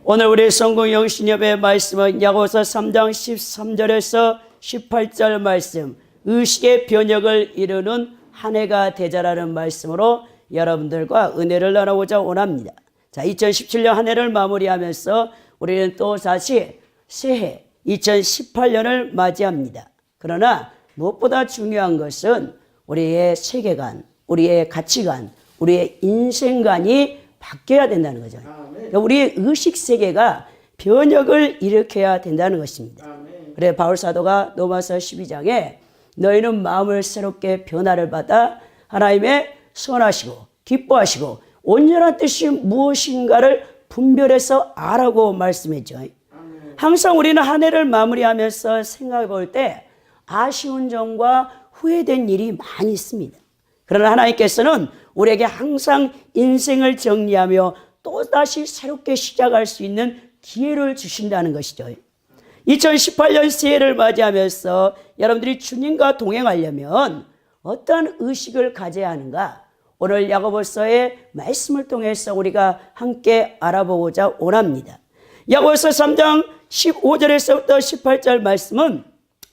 오늘 우리 성공 영신협의 말씀은 야고보서 3장 13절에서 18절 말씀, 의식의 변혁을 이루는 한 해가 되자라는 말씀으로 여러분들과 은혜를 나누고자 원합니다. 자, 2017년 한 해를 마무리하면서 우리는 또 다시 새해 2018년을 맞이합니다. 그러나 무엇보다 중요한 것은 우리의 세계관, 우리의 가치관, 우리의 인생관이 바뀌어야 된다는 거죠. 그러니까 우리의 의식세계가 변혁을 일으켜야 된다는 것입니다. 그래 바울 사도가 로마서 12장에 너희는 마음을 새롭게 변화를 받아 하나님의 선하시고 기뻐하시고 온전한 뜻이 무엇인가를 분별해서 알라고 말씀했죠. 항상 우리는 한 해를 마무리하면서 생각해 볼 때 아쉬운 점과 후회된 일이 많이 있습니다. 그러나 하나님께서는 우리에게 항상 인생을 정리하며 또다시 새롭게 시작할 수 있는 기회를 주신다는 것이죠. 2018년 새해를 맞이하면서 여러분들이 주님과 동행하려면 어떤 의식을 가져야 하는가? 오늘 야고보서의 말씀을 통해서 우리가 함께 알아보고자 원합니다. 야고보서 3장 15절에서부터 18절 말씀은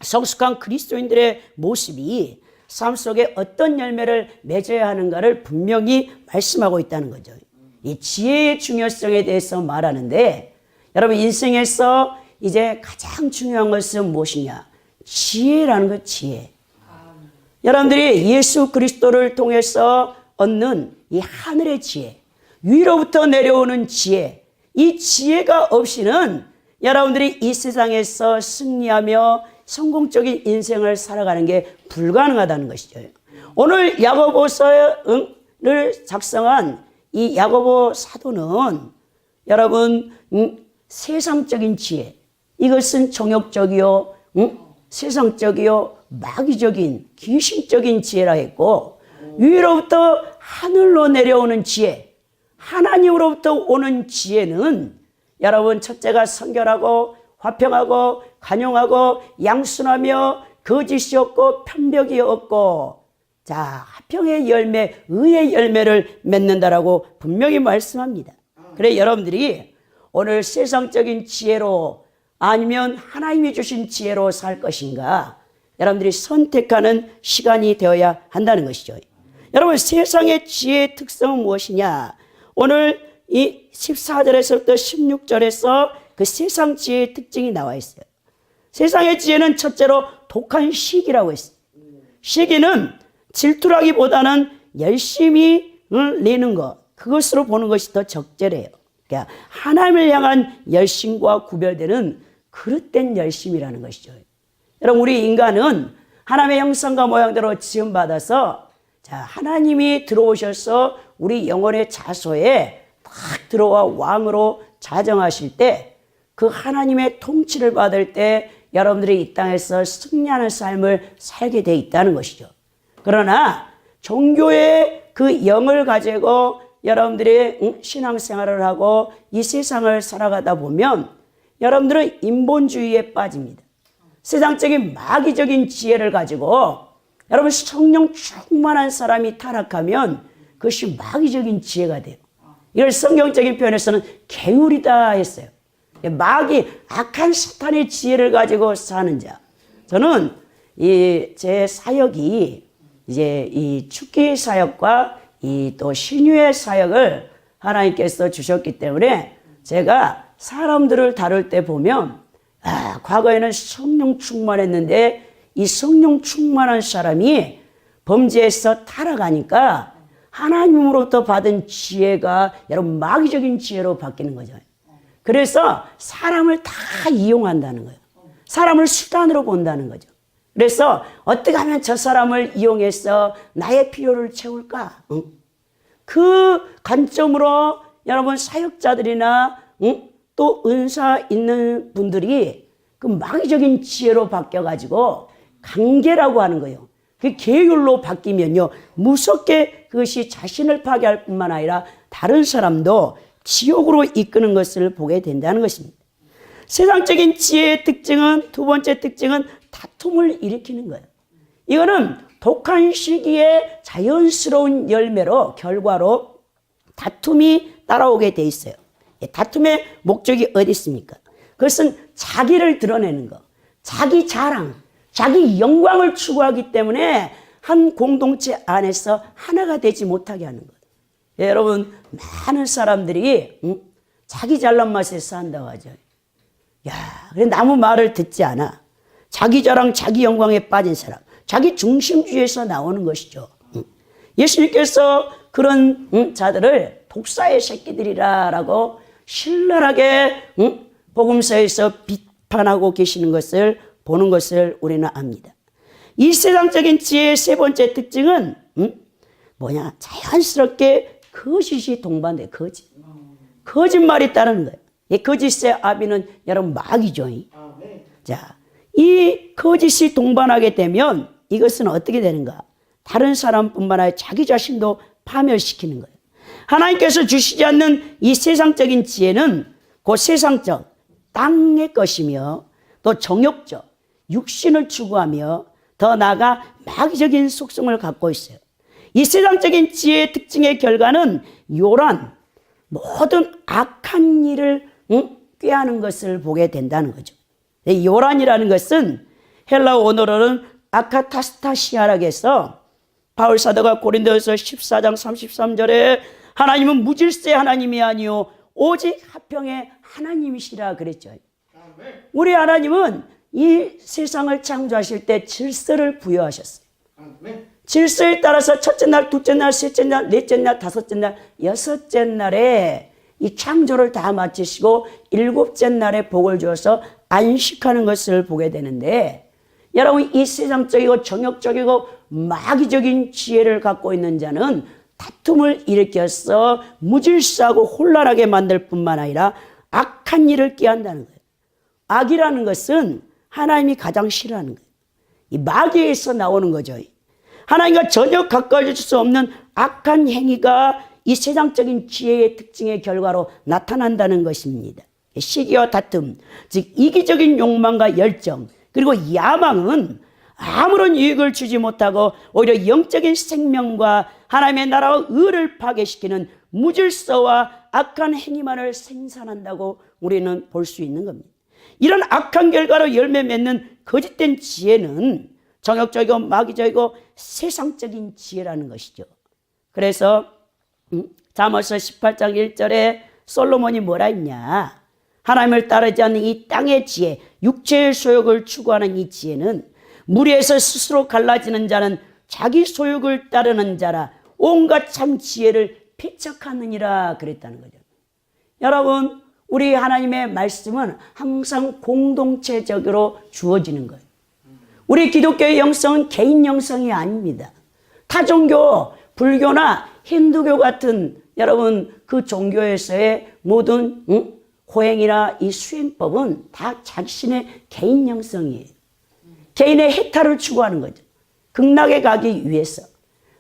성숙한 그리스도인들의 모습이 삶 속에 어떤 열매를 맺어야 하는가를 분명히 말씀하고 있다는 거죠. 이 지혜의 중요성에 대해서 말하는데 여러분 인생에서 이제 가장 중요한 것은 무엇이냐? 지혜라는 것, 지혜. 여러분들이 예수 그리스도를 통해서 얻는 이 하늘의 지혜, 위로부터 내려오는 지혜, 이 지혜가 없이는 여러분들이 이 세상에서 승리하며 성공적인 인생을 살아가는 게 불가능하다는 것이죠. 오늘 야고보서를 작성한 이 야고보 사도는 여러분 세상적인 지혜, 이것은 정욕적이요, 세상적이요, 마귀적인 귀신적인 지혜라 했고, 위로부터 하늘로 내려오는 지혜, 하나님으로부터 오는 지혜는 여러분 첫째가 성결하고 화평하고 간용하고 양순하며 거짓이 없고 편벽이 없고, 자, 화평의 열매, 의의 열매를 맺는다라고 분명히 말씀합니다. 그래 여러분들이 오늘 세상적인 지혜로 아니면 하나님이 주신 지혜로 살 것인가, 여러분들이 선택하는 시간이 되어야 한다는 것이죠. 여러분 세상의 지혜의 특성은 무엇이냐? 오늘 이 14절에서부터 16절에서 그 세상 지혜의 특징이 나와 있어요. 세상의 지혜는 첫째로 독한 시기라고 했어요. 시기는 질투라기보다는 열심히 내는 것, 그것으로 보는 것이 더 적절해요. 그러니까 하나님을 향한 열심과 구별되는 그릇된 열심이라는 것이죠. 여러분 우리 인간은 하나님의 형상과 모양대로 지음받아서 자, 하나님이 들어오셔서 우리 영혼의 자소에 딱 들어와 왕으로 자정하실 때 그 하나님의 통치를 받을 때 여러분들이 이 땅에서 승리하는 삶을 살게 돼 있다는 것이죠. 그러나 종교의 그 영을 가지고 여러분들이 신앙생활을 하고 이 세상을 살아가다 보면 여러분들은 인본주의에 빠집니다. 세상적인 마귀적인 지혜를 가지고 여러분 성령 충만한 사람이 타락하면 그것이 마귀적인 지혜가 돼요. 이걸 성경적인 표현에서는 계율이다 했어요. 마귀, 악한 사탄의 지혜를 가지고 사는 자. 저는 제 사역이 이제 이 축기 사역과 이 또 신유의 사역을 하나님께서 주셨기 때문에 제가 사람들을 다룰 때 보면 과거에는 성령 충만했는데 이 성령 충만한 사람이 범죄에서 타락하니까 하나님으로부터 받은 지혜가 여러분 마귀적인 지혜로 바뀌는 거죠. 그래서 사람을 다 이용한다는 거예요. 사람을 수단으로 본다는 거죠. 그래서 어떻게 하면 저 사람을 이용해서 나의 필요를 채울까? 그 관점으로 여러분 사역자들이나 또 은사 있는 분들이 그 마귀적인 지혜로 바뀌어가지고 관계라고 하는 거예요. 그 계율로 바뀌면요 무섭게 그것이 자신을 파괴할 뿐만 아니라 다른 사람도 지옥으로 이끄는 것을 보게 된다는 것입니다. 세상적인 지혜의 특징은, 두 번째 특징은 다툼을 일으키는 거예요. 이거는 독한 시기에 자연스러운 열매로, 결과로 다툼이 따라오게 돼 있어요. 다툼의 목적이 어디 있습니까? 그것은 자기를 드러내는 거, 자기 자랑, 자기 영광을 추구하기 때문에 한 공동체 안에서 하나가 되지 못하게 하는 거예요. 여러분, 많은 사람들이 자기 잘난 맛에 산다고 하죠. 야, 그래 나무 말을 듣지 않아. 자기 자랑, 자기 영광에 빠진 사람, 자기 중심주의에서 나오는 것이죠. 예수님께서 그런 자들을 독사의 새끼들이라고 신랄하게 복음서에서 비판하고 계시는 것을 보는 것을 우리는 압니다. 이 세상적인 지혜의 세 번째 특징은 뭐냐? 자연스럽게 거짓이 동반돼. 거짓말이 따르는 거예요. 이 거짓의 아비는 여러분 마귀죠. 자, 이 거짓이 동반하게 되면 이것은 어떻게 되는가? 다른 사람뿐만 아니라 자기 자신도 파멸시키는 거예요. 하나님께서 주시지 않는 이 세상적인 지혜는 그 세상적 땅의 것이며 또 정욕적 육신을 추구하며 더 나아가 마귀적인 속성을 갖고 있어요. 이 세상적인 지혜의 특징의 결과는 요란, 모든 악한 일을 꾀하는 것을 보게 된다는 거죠. 이 요란이라는 것은 헬라어 원어로는 아카타스타시아라고 해서 바울 사도가 고린도후서 14장 33절에 하나님은 무질서의 하나님이 아니요 오직 화평의 하나님이시라 그랬죠. 우리 하나님은 이 세상을 창조하실 때 질서를 부여하셨어요. 질서에 따라서 첫째 날, 둘째 날, 셋째 날, 넷째 날, 다섯째 날, 여섯째 날에 이 창조를 다 마치시고 일곱째 날에 복을 주어서 안식하는 것을 보게 되는데, 여러분 이 세상적이고 정욕적이고 마귀적인 지혜를 갖고 있는 자는 다툼을 일으켜서 무질서하고 혼란하게 만들 뿐만 아니라 악한 일을 꾀한다는 거예요. 악이라는 것은 하나님이 가장 싫어하는 거예요. 이 마귀에서 나오는 거죠. 하나님과 전혀 가까워질 수 없는 악한 행위가 이 세상적인 지혜의 특징의 결과로 나타난다는 것입니다. 시기와 다툼, 즉 이기적인 욕망과 열정, 그리고 야망은 아무런 유익을 주지 못하고 오히려 영적인 생명과 하나님의 나라와 의를 파괴시키는 무질서와 악한 행위만을 생산한다고 우리는 볼 수 있는 겁니다. 이런 악한 결과로 열매 맺는 거짓된 지혜는 정욕적이고 마귀적이고 세상적인 지혜라는 것이죠. 그래서 잠언서 18장 1절에 솔로몬이 뭐라 했냐? 하나님을 따르지 않는 이 땅의 지혜, 육체의 소욕을 추구하는 이 지혜는 무리에서 스스로 갈라지는 자는 자기 소욕을 따르는 자라 온갖 참 지혜를 배척하느니라 그랬다는 거죠. 여러분, 우리 하나님의 말씀은 항상 공동체적으로 주어지는 거예요. 우리 기독교의 영성은 개인 영성이 아닙니다. 타 종교, 불교나 힌두교 같은 여러분 그 종교에서의 모든 호행이나 이 수행법은 다 자신의 개인 영성이에요. 개인의 해탈을 추구하는 거죠. 극락에 가기 위해서.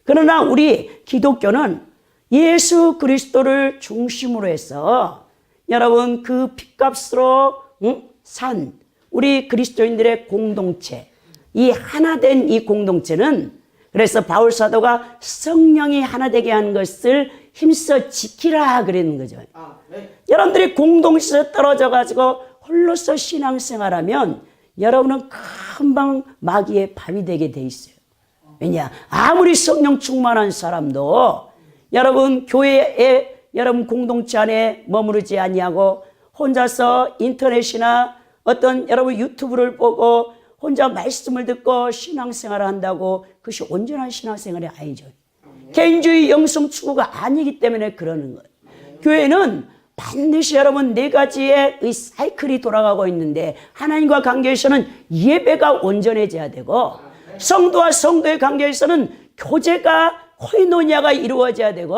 그러나 우리 기독교는 예수 그리스도를 중심으로 해서 여러분 그 핏값으로 산 우리 그리스도인들의 공동체, 이 하나된 이 공동체는 그래서 바울 사도가 성령이 하나 되게 하는 것을 힘써 지키라 그러는 거죠. 여러분들이 공동체에서 떨어져 가지고 홀로서 신앙생활하면 여러분은 금방 마귀의 밥이 되게 돼 있어요. 왜냐? 아무리 성령 충만한 사람도 여러분 교회에 여러분 공동체 안에 머무르지 아니하고 혼자서 인터넷이나 어떤 여러분 유튜브를 보고 혼자 말씀을 듣고 신앙생활을 한다고 그것이 온전한 신앙생활이 아니죠. 개인주의 영성 추구가 아니기 때문에 그러는 거예요. 교회는 반드시 여러분 네 가지의 이 사이클이 돌아가고 있는데, 하나님과 관계에서는 예배가 온전해져야 되고, 성도와 성도의 관계에서는 교제가 코이노니아가 이루어져야 되고,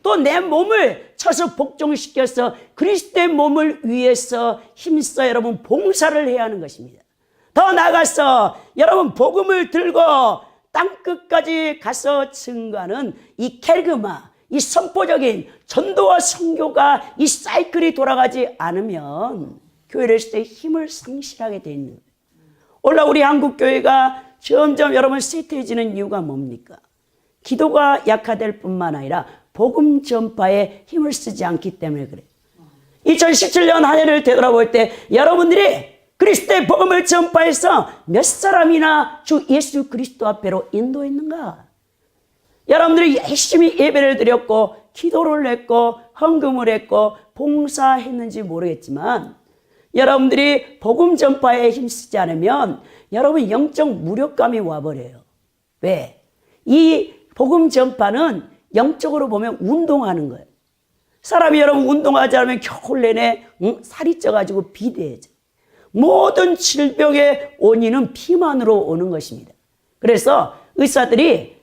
또 내 몸을 쳐서 복종시켜서 그리스도의 몸을 위해서 힘써 여러분 봉사를 해야 하는 것입니다. 더 나아가서 여러분 복음을 들고 땅끝까지 가서 증거하는 이 케르그마, 이 선포적인 전도와 선교가 이 사이클이 돌아가지 않으면 교회를 했을 때 힘을 상실하게 돼 있는 거예요. 오늘 우리 한국 교회가 점점 여러분 쇠퇴해지는 이유가 뭡니까? 기도가 약화될 뿐만 아니라 복음 전파에 힘을 쓰지 않기 때문에 그래요. 2017년 한 해를 되돌아볼 때 여러분들이 그리스도의 복음을 전파해서 몇 사람이나 주 예수 그리스도 앞에로 인도했는가? 여러분들이 열심히 예배를 드렸고 기도를 했고 헌금을 했고 봉사했는지 모르겠지만 여러분들이 복음 전파에 힘쓰지 않으면 여러분 영적 무력감이 와버려요. 왜? 이 복음 전파는 영적으로 보면 운동하는 거예요. 사람이 여러분 운동하지 않으면 겨울 내내 살이 쪄가지고 비대해져. 모든 질병의 원인은 비만으로 오는 것입니다. 그래서 의사들이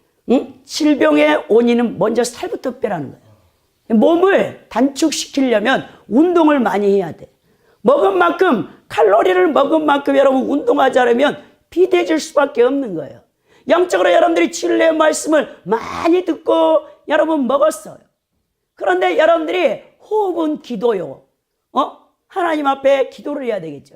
질병의 원인은 먼저 살부터 빼라는 거예요. 몸을 단축시키려면 운동을 많이 해야 돼. 먹은 만큼 칼로리를 먹은 만큼 여러분 운동하지 않으면 비대해질 수밖에 없는 거예요. 영적으로 여러분들이 진리의 말씀을 많이 듣고 여러분 먹었어요. 그런데 여러분들이 호흡은 기도요. 하나님 앞에 기도를 해야 되겠죠.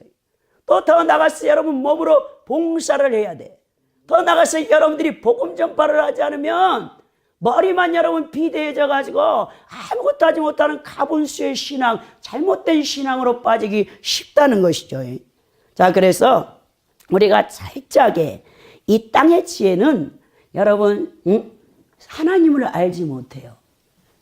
또 더 나가서 여러분 몸으로 봉사를 해야 돼. 더 나가서 여러분들이 복음 전파를 하지 않으면 머리만 여러분 비대해져 가지고 아무것도 하지 못하는 가분수의 신앙, 잘못된 신앙으로 빠지기 쉽다는 것이죠. 자, 그래서 우리가 철저하게 이 땅의 지혜는 여러분 하나님을 알지 못해요.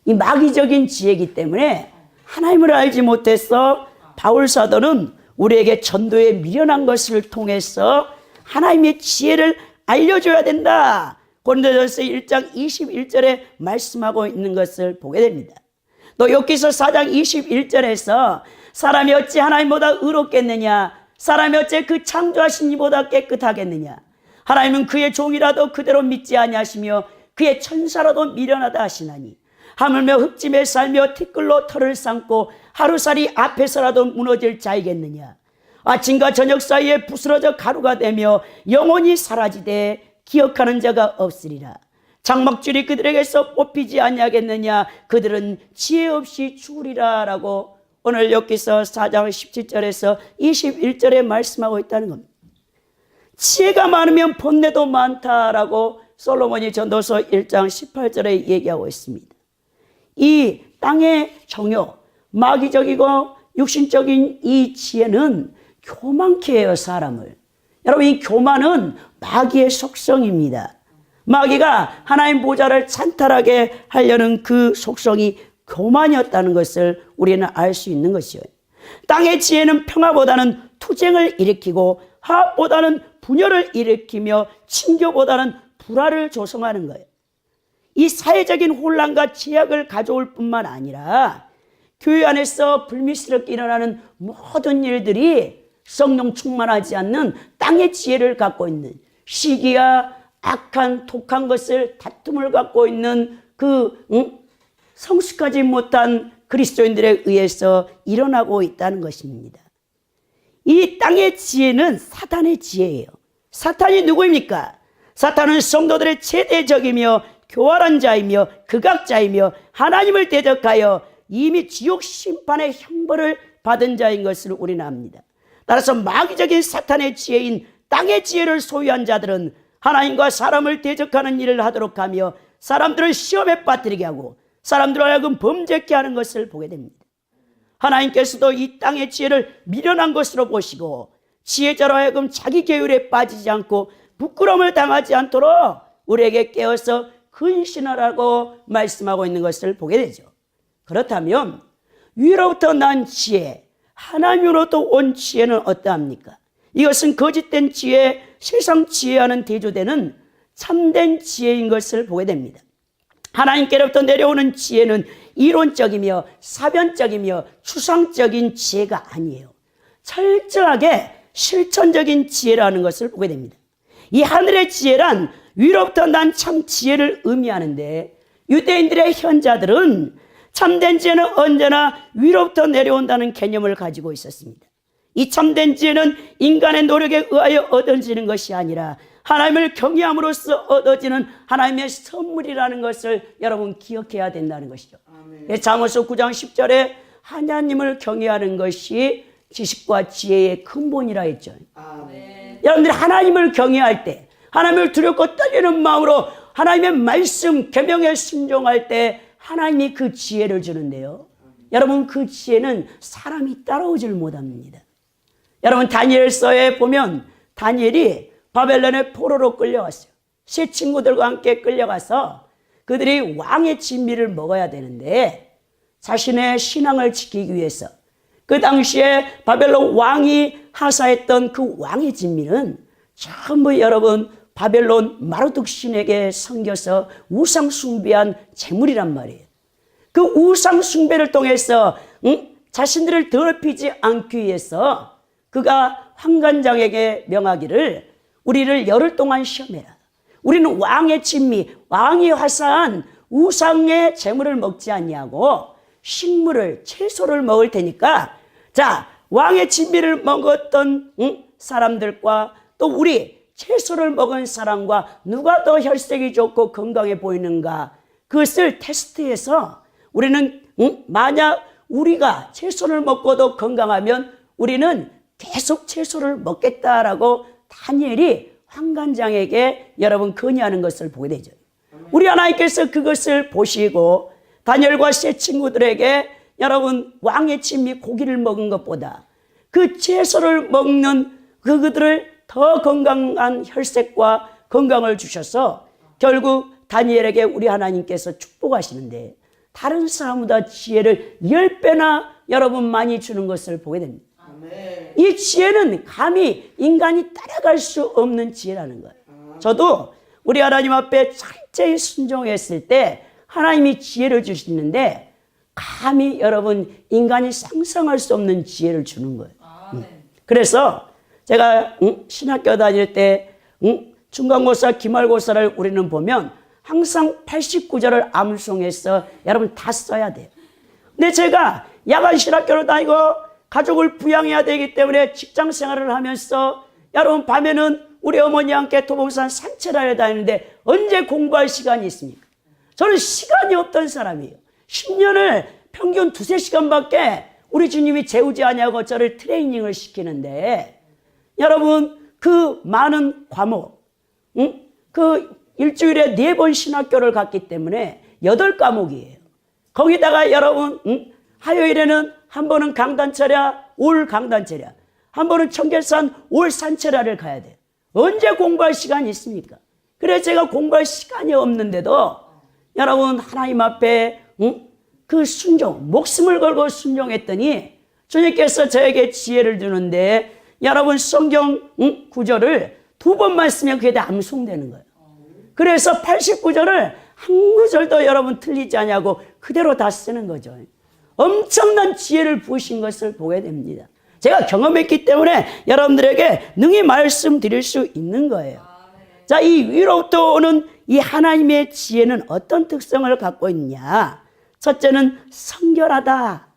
이 마귀적인 지혜이기 때문에 하나님을 알지 못해서 바울 사도는 우리에게 전도에 미련한 것을 통해서 하나님의 지혜를 알려줘야 된다. 고린도전서 1장 21절에 말씀하고 있는 것을 보게 됩니다. 또 욥기서 4장 21절에서 사람이 어찌 하나님보다 의롭겠느냐, 사람이 어찌 그 창조하신 이보다 깨끗하겠느냐, 하나님은 그의 종이라도 그대로 믿지 아니하시며 그의 천사라도 미련하다 하시나니 하물며 흙짐에 살며 티끌로 털을 삼고 하루살이 앞에서라도 무너질 자이겠느냐. 아침과 저녁 사이에 부스러져 가루가 되며 영원히 사라지되 기억하는 자가 없으리라. 장막줄이 그들에게서 뽑히지 아니하겠느냐. 그들은 지혜 없이 죽으리라. 라고 오늘 욥기서 4장 17절에서 21절에 말씀하고 있다는 겁니다. 지혜가 많으면 번뇌도 많다라고 솔로몬이 전도서 1장 18절에 얘기하고 있습니다. 이 땅의 정욕, 마귀적이고 육신적인 이 지혜는 교만케 해요, 사람을. 여러분, 이 교만은 마귀의 속성입니다. 마귀가 하나님 보좌를 찬탈하게 하려는 그 속성이 교만이었다는 것을 우리는 알 수 있는 것이요. 땅의 지혜는 평화보다는 투쟁을 일으키고 화합보다는 분열을 일으키며 친교보다는 불화를 조성하는 거예요. 이 사회적인 혼란과 제약을 가져올 뿐만 아니라 교회 안에서 불미스럽게 일어나는 모든 일들이 성령 충만하지 않는 땅의 지혜를 갖고 있는 시기와 악한 독한 것을 다툼을 갖고 있는 그 성숙하지 못한 그리스도인들에 의해서 일어나고 있다는 것입니다. 이 땅의 지혜는 사탄의 지혜예요. 사탄이 누구입니까? 사탄은 성도들의 최대적이며 교활한 자이며 극악자이며 하나님을 대적하여 이미 지옥 심판의 형벌을 받은 자인 것을 우리는 압니다. 따라서 마귀적인 사탄의 지혜인 땅의 지혜를 소유한 자들은 하나님과 사람을 대적하는 일을 하도록 하며 사람들을 시험에 빠뜨리게 하고 사람들을 하여금 범죄케 하는 것을 보게 됩니다. 하나님께서도 이 땅의 지혜를 미련한 것으로 보시고 지혜자로 하여금 자기 계율에 빠지지 않고 부끄러움을 당하지 않도록 우리에게 깨어서 근신하라고 말씀하고 있는 것을 보게 되죠. 그렇다면 위로부터 난 지혜, 하나님으로부터 온 지혜는 어떠합니까? 이것은 거짓된 지혜, 세상 지혜와는 대조되는 참된 지혜인 것을 보게 됩니다. 하나님께로부터 내려오는 지혜는 이론적이며 사변적이며 추상적인 지혜가 아니에요. 철저하게 실천적인 지혜라는 것을 보게 됩니다. 이 하늘의 지혜란 위로부터 난 참 지혜를 의미하는데 유대인들의 현자들은 참된 지혜는 언제나 위로부터 내려온다는 개념을 가지고 있었습니다. 이 참된 지혜는 인간의 노력에 의하여 얻어지는 것이 아니라 하나님을 경외함으로써 얻어지는 하나님의 선물이라는 것을 여러분 기억해야 된다는 것이죠. 잠언서 9장 10절에 하나님을 경외하는 것이 지식과 지혜의 근본이라 했죠. 여러분들이 하나님을 경외할 때, 하나님을 두렵고 떨리는 마음으로 하나님의 말씀, 계명에 순종할 때 하나님이 그 지혜를 주는데요. 여러분 그 지혜는 사람이 따라오질 못합니다. 여러분 다니엘서에 보면 다니엘이 바벨론의 포로로 끌려왔어요. 세 친구들과 함께 끌려가서 그들이 왕의 진미를 먹어야 되는데 자신의 신앙을 지키기 위해서 그 당시에 바벨론 왕이 하사했던 그 왕의 진미는 전부 여러분 바벨론 마르둑 신에게 섬겨서 우상 숭배한 재물이란 말이에요. 그 우상 숭배를 통해서 자신들을 더럽히지 않기 위해서 그가 환관장에게 명하기를 우리를 열흘 동안 시험해라. 우리는 왕의 진미, 왕이 화사한 우상의 재물을 먹지 않냐고 식물을, 채소를 먹을 테니까 자, 왕의 진미를 먹었던 사람들과 또 우리 채소를 먹은 사람과 누가 더 혈색이 좋고 건강해 보이는가 그것을 테스트해서 우리는 만약 우리가 채소를 먹고도 건강하면 우리는 계속 채소를 먹겠다라고 다니엘이 환관장에게 여러분 건의하는 것을 보게 되죠. 우리 하나님께서 그것을 보시고 다니엘과 세 친구들에게 여러분 왕의 진미 고기를 먹은 것보다 그 채소를 먹는 그들을 더 건강한 혈색과 건강을 주셔서 결국 다니엘에게 우리 하나님께서 축복하시는데 다른 사람보다 지혜를 10배나 여러분 많이 주는 것을 보게 됩니다. 이 지혜는 감히 인간이 따라갈 수 없는 지혜라는 거예요. 저도 우리 하나님 앞에 철저히 순종했을 때 하나님이 지혜를 주시는데 감히 여러분 인간이 상상할 수 없는 지혜를 주는 거예요. 그래서 제가 신학교 다닐 때 중간고사, 기말고사를 우리는 보면 항상 89절을 암송해서 여러분 다 써야 돼요. 근데 제가 야간 신학교를 다니고 가족을 부양해야 되기 때문에 직장 생활을 하면서 여러분 밤에는 우리 어머니와 함께 도봉산 산책을 다니는데 언제 공부할 시간이 있습니까? 저는 시간이 없던 사람이에요. 10년을 평균 2-3시간밖에 우리 주님이 재우지 않냐고 저를 트레이닝을 시키는데 여러분 그 많은 과목 그 일주일에 4번 신학교를 갔기 때문에 8과목이에요. 거기다가 여러분 화요일에는 한 번은 강단철야 올 강단철야 한 번은 청계산 올 산철야를 가야 돼요. 언제 공부할 시간이 있습니까? 그래서 제가 공부할 시간이 없는데도 여러분 하나님 앞에 그 순종 목숨을 걸고 순종했더니 주님께서 저에게 지혜를 주는데 여러분 성경 구절을 2번만 쓰면 그게 다 암송되는 거예요. 그래서 89절을 한 구절도 여러분 틀리지 않냐고 그대로 다 쓰는 거죠. 엄청난 지혜를 부으신 것을 보게 됩니다. 제가 경험했기 때문에 여러분들에게 능히 말씀드릴 수 있는 거예요. 자, 이 위로부터 오는 이 하나님의 지혜는 어떤 특성을 갖고 있냐? 첫째는 성결하다.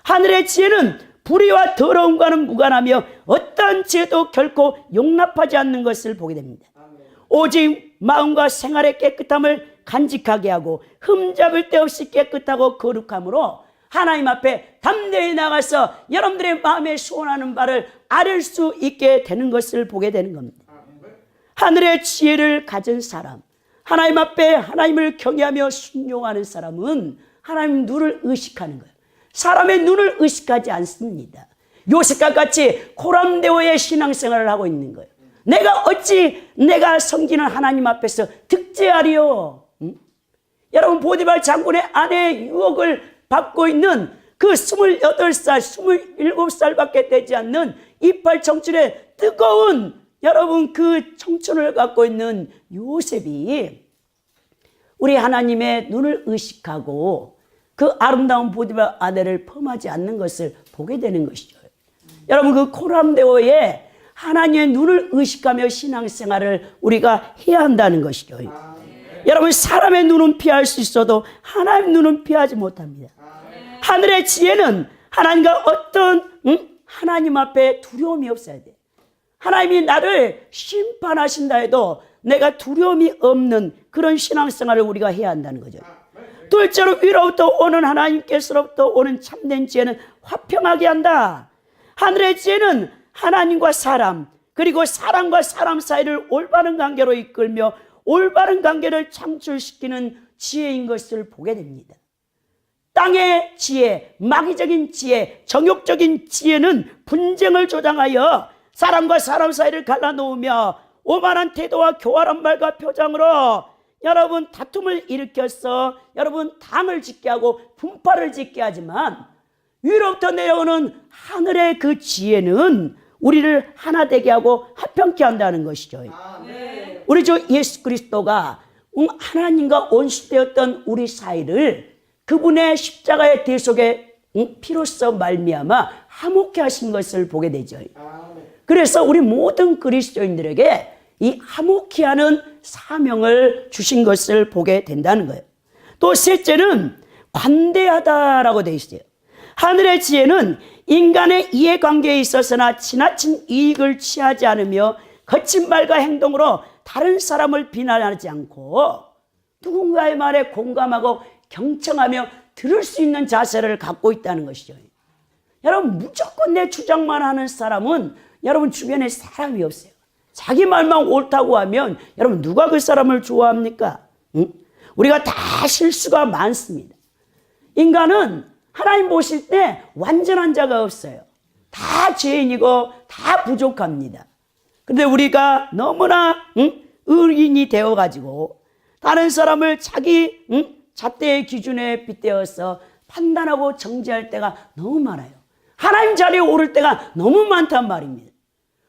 하늘의 지혜는 불의와 더러움과는 무관하며 어떠한 지혜도 결코 용납하지 않는 것을 보게 됩니다. 오직 마음과 생활의 깨끗함을 간직하게 하고 흠잡을 데 없이 깨끗하고 거룩함으로 하나님 앞에 담대히 나가서 여러분들의 마음에 소원하는 바를 아뢰 수 있게 되는 것을 보게 되는 겁니다. 하늘의 지혜를 가진 사람, 하나님 앞에 하나님을 경외하며 순종하는 사람은 하나님 눈을 의식하는 거예요. 사람의 눈을 의식하지 않습니다. 요셉과 같이 코람데오의 신앙생활을 하고 있는 거예요. 내가 어찌 내가 섬기는 하나님 앞에서 득죄하리요? 여러분 보디발 장군의 아내의 유혹을 받고 있는 그 28살, 27살밖에 되지 않는 이빨 청춘의 뜨거운 여러분 그 청춘을 갖고 있는 요셉이 우리 하나님의 눈을 의식하고 그 아름다운 보디발 아내를 펌하지 않는 것을 보게 되는 것이죠. 여러분 그 코람데오의 하나님의 눈을 의식하며 신앙생활을 우리가 해야 한다는 것이죠. 여러분 사람의 눈은 피할 수 있어도 하나님의 눈은 피하지 못합니다. 하늘의 지혜는 하나님과 어떤 하나님 앞에 두려움이 없어야 돼. 하나님이 나를 심판하신다 해도 내가 두려움이 없는 그런 신앙생활을 우리가 해야 한다는 거죠. 둘째로 위로부터 오는 하나님께서로부터 오는 참된 지혜는 화평하게 한다. 하늘의 지혜는 하나님과 사람 그리고 사람과 사람 사이를 올바른 관계로 이끌며 올바른 관계를 창출시키는 지혜인 것을 보게 됩니다. 땅의 지혜, 마귀적인 지혜, 정욕적인 지혜는 분쟁을 조장하여 사람과 사람 사이를 갈라놓으며 오만한 태도와 교활한 말과 표정으로 여러분 다툼을 일으켜서 여러분 당을 짓게 하고 분파를 짓게 하지만, 위로부터 내려오는 하늘의 그 지혜는 우리를 하나 되게 하고 화평케 한다는 것이죠. 우리 주 예수 그리스도가 하나님과 원수되었던 우리 사이를 그분의 십자가의 대속의 피로써 말미암아 화목케 하신 것을 보게 되죠. 그래서 우리 모든 그리스도인들에게 이 화목케 하는 사명을 주신 것을 보게 된다는 거예요. 또 셋째는 관대하다라고 되어 있어요. 하늘의 지혜는 인간의 이해관계에 있어서나 지나친 이익을 취하지 않으며 거친 말과 행동으로 다른 사람을 비난하지 않고 누군가의 말에 공감하고 경청하며 들을 수 있는 자세를 갖고 있다는 것이죠. 여러분, 무조건 내 주장만 하는 사람은 여러분 주변에 사람이 없어요. 자기 말만 옳다고 하면 여러분 누가 그 사람을 좋아합니까? 우리가 다 실수가 많습니다. 인간은 하나님 보실 때 완전한 자가 없어요. 다 죄인이고 다 부족합니다. 그런데 우리가 너무나 의인이 되어가지고 다른 사람을 자기 잣대의 기준에 빗대어서 판단하고 정죄할 때가 너무 많아요. 하나님 자리에 오를 때가 너무 많단 말입니다.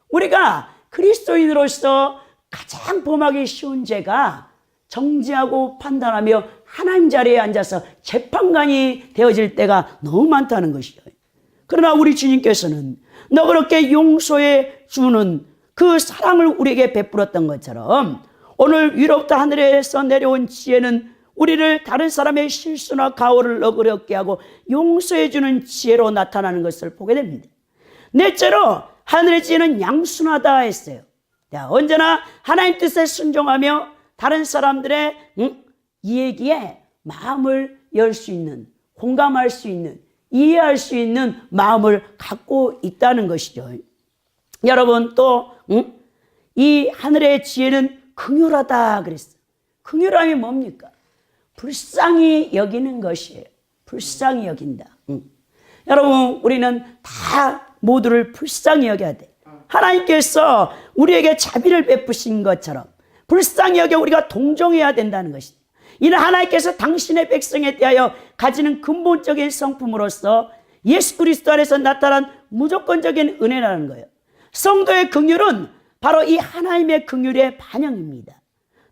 우리가 그리스도인으로서 가장 범하기 쉬운 죄가 정죄하고 판단하며 하나님 자리에 앉아서 재판관이 되어질 때가 너무 많다는 것이죠. 그러나 우리 주님께서는 너그럽게 용서해 주는 그 사랑을 우리에게 베풀었던 것처럼 오늘 위로부터 하늘에서 내려온 지혜는 우리를 다른 사람의 실수나 가오를 너그럽게 하고 용서해 주는 지혜로 나타나는 것을 보게 됩니다. 넷째로 하늘의 지혜는 양순하다 했어요. 언제나 하나님 뜻에 순종하며 다른 사람들의 이야기에 마음을 열 수 있는, 공감할 수 있는, 이해할 수 있는 마음을 갖고 있다는 것이죠. 여러분, 또 이 하늘의 지혜는 긍휼하다 그랬어요. 긍휼함이 뭡니까? 불쌍히 여기는 것이에요. 불쌍히 여긴다. 여러분, 우리는 다 모두를 불쌍히 여겨야 돼. 하나님께서 우리에게 자비를 베푸신 것처럼 불쌍히 여겨 우리가 동정해야 된다는 것이다. 이는 하나님께서 당신의 백성에 대하여 가지는 근본적인 성품으로서 예수 그리스도 안에서 나타난 무조건적인 은혜라는 거예요. 성도의 긍휼은 바로 이 하나님의 긍휼의 반영입니다.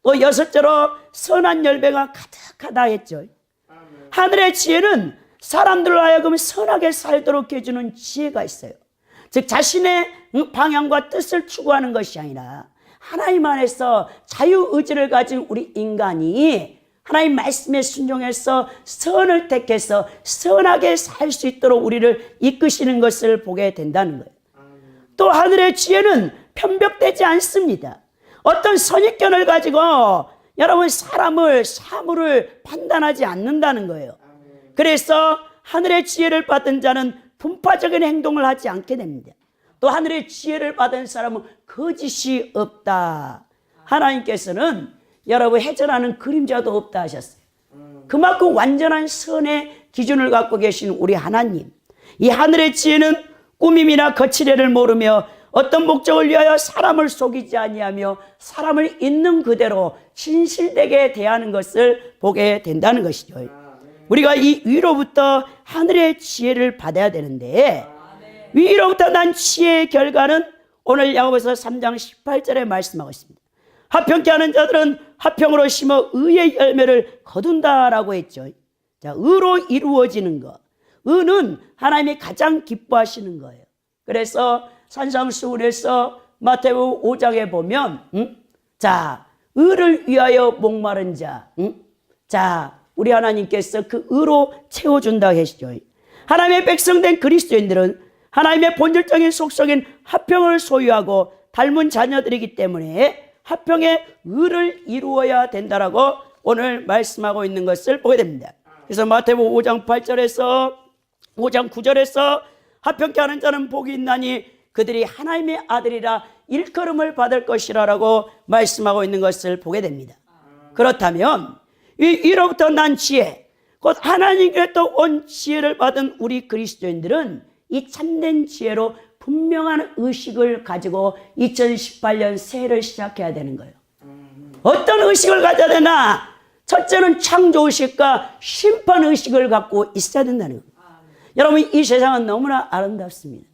또 여섯째로 선한 열매가 가득하다 했죠. 하늘의 지혜는 사람들로 하여금 선하게 살도록 해주는 지혜가 있어요. 즉 자신의 방향과 뜻을 추구하는 것이 아니라 하나님 안에서 자유의지를 가진 우리 인간이 하나님 말씀에 순종해서 선을 택해서 선하게 살 수 있도록 우리를 이끄시는 것을 보게 된다는 거예요. 또 하늘의 지혜는 편벽되지 않습니다. 어떤 선입견을 가지고 여러분 사물을 판단하지 않는다는 거예요. 그래서 하늘의 지혜를 받은 자는 분파적인 행동을 하지 않게 됩니다. 또 하늘의 지혜를 받은 사람은 거짓이 없다. 하나님께서는 여러분 해전하는 그림자도 없다 하셨어요. 그만큼 완전한 선의 기준을 갖고 계신 우리 하나님. 이 하늘의 지혜는 꾸밈이나 거칠애를 모르며 어떤 목적을 위하여 사람을 속이지 아니하며 사람을 있는 그대로 진실되게 대하는 것을 보게 된다는 것이죠. 우리가 이 위로부터 하늘의 지혜를 받아야 되는데 위로부터 난 지혜의 결과는 오늘 야고보서 3장 18절에 말씀하고 있습니다. 화평케 하는 자들은 화평으로 심어 의의 열매를 거둔다라고 했죠. 자, 의로 이루어지는 것. 의는 하나님이 가장 기뻐하시는 거예요. 그래서 산상수훈에서 마태복음 5장에 보면 자, 의를 위하여 목마른 자. 자, 우리 하나님께서 그 의로 채워준다고 하시죠. 하나님의 백성된 그리스도인들은 하나님의 본질적인 속성인 화평을 소유하고 닮은 자녀들이기 때문에 화평의 의를 이루어야 된다라고 오늘 말씀하고 있는 것을 보게 됩니다. 그래서 마태복음 5장 8절에서 5장 9절에서 화평케 하는 자는 복이 있나니 그들이 하나님의 아들이라 일컬음을 받을 것이라라고 말씀하고 있는 것을 보게 됩니다. 그렇다면 이로부터 난 지혜, 곧 하나님께로부터 온 지혜를 받은 우리 그리스도인들은 이 참된 지혜로 분명한 의식을 가지고 2018년 새해를 시작해야 되는 거예요. 어떤 의식을 가져야 되나? 첫째는 창조의식과 심판의식을 갖고 있어야 된다는 겁니다. 여러분, 이 세상은 너무나 아름답습니다.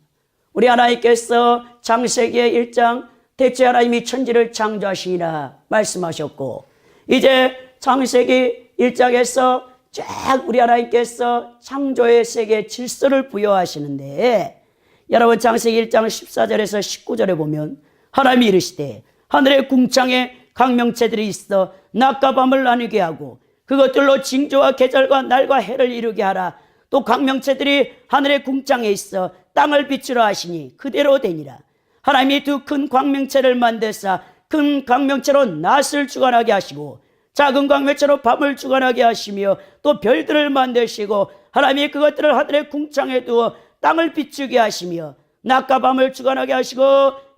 우리 하나님께서 창세기 1장 대체 하나님이 천지를 창조하시니라 말씀하셨고, 이제 창세기 1장에서 쫙 우리 하나님께서 창조의 세계에 질서를 부여하시는데, 여러분 창세기 1장 14절에서 19절에 보면 하나님이 이르시되 하늘의 궁창에 각명체들이 있어 낮과 밤을 나누게 하고 그것들로 징조와 계절과 날과 해를 이루게 하라. 또 각명체들이 하늘의 궁창에 있어 땅을 빛으로 하시니 그대로 되니라. 하나님이 두 큰 광명체를 만드사 큰 광명체로 낮을 주관하게 하시고 작은 광명체로 밤을 주관하게 하시며 또 별들을 만드시고 하나님이 그것들을 하늘의 궁창에 두어 땅을 비추게 하시며 낮과 밤을 주관하게 하시고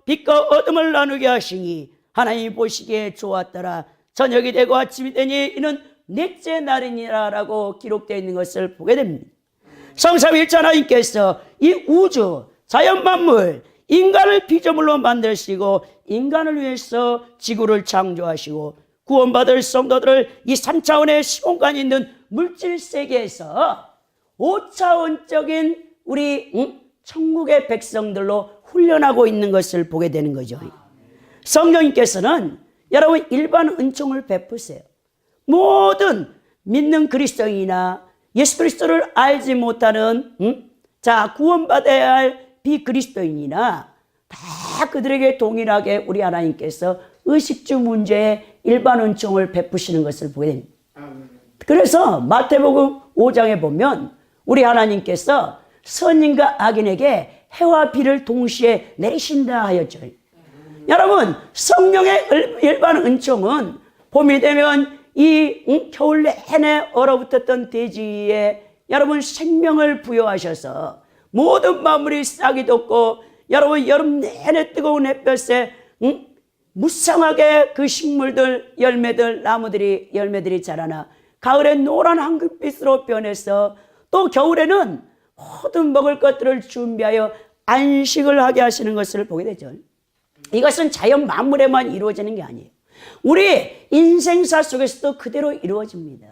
빛과 어둠을 나누게 하시니 하나님이 보시기에 좋았더라. 저녁이 되고 아침이 되니 이는 넷째 날이니라 라고 기록되어 있는 것을 보게 됩니다. 성삼위일체 하나님께서 이 우주, 자연 만물, 인간을 피조물로 만드시고 인간을 위해서 지구를 창조하시고 구원받을 성도들을 이 3차원의 시공간이 있는 물질 세계에서 5차원적인 우리 천국의 백성들로 훈련하고 있는 것을 보게 되는 거죠. 성령님께서는 여러분 일반 은총을 베푸세요. 모든 믿는 그리스도인이나 예수 그리스도를 알지 못하는 구원받아야 할 비그리스도인이나 다 그들에게 동일하게 우리 하나님께서 의식주 문제에 일반 은총을 베푸시는 것을 보게 됩니다. 그래서 마태복음 5장에 보면 우리 하나님께서 선인과 악인에게 해와 비를 동시에 내리신다 하였죠. 여러분, 성령의 일반 은총은 봄이 되면 이 겨울 내내 얼어붙었던 대지에 여러분 생명을 부여하셔서 모든 만물이 싹이 돋고 여러분 여름 내내 뜨거운 햇볕에 무쌍하게 그 식물들, 열매들, 나무들이 열매들이 자라나 가을에 노란 황금빛으로 변해서 또 겨울에는 모든 먹을 것들을 준비하여 안식을 하게 하시는 것을 보게 되죠. 이것은 자연 만물에만 이루어지는 게 아니에요. 우리 인생사 속에서도 그대로 이루어집니다.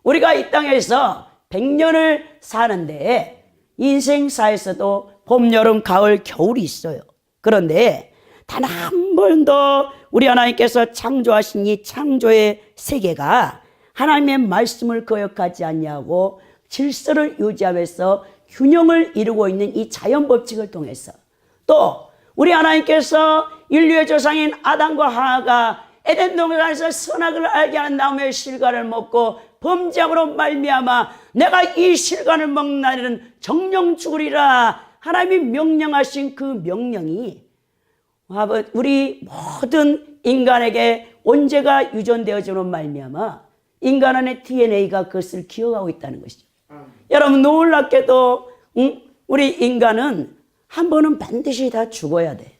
우리가 이 땅에서 100년을 사는데 인생사에서도 봄, 여름, 가을, 겨울이 있어요. 그런데 단 한 번도 우리 하나님께서 창조하신 이 창조의 세계가 하나님의 말씀을 거역하지 않냐고 질서를 유지하면서 균형을 이루고 있는 이 자연 법칙을 통해서 또 우리 하나님께서 인류의 조상인 아담과 하와가 에덴 동산에서 선악을 알게 하는 나무의 실과를 먹고 범죄함으로 말미암아 내가 이 실과를 먹는 날에는 정령 죽으리라 하나님이 명령하신 그 명령이 우리 모든 인간에게 언제가 유전되어지는 말미암아 인간 안의 DNA가 그것을 기억하고 있다는 것이죠. 여러분 놀랍게도 우리 인간은 한 번은 반드시 다 죽어야 돼.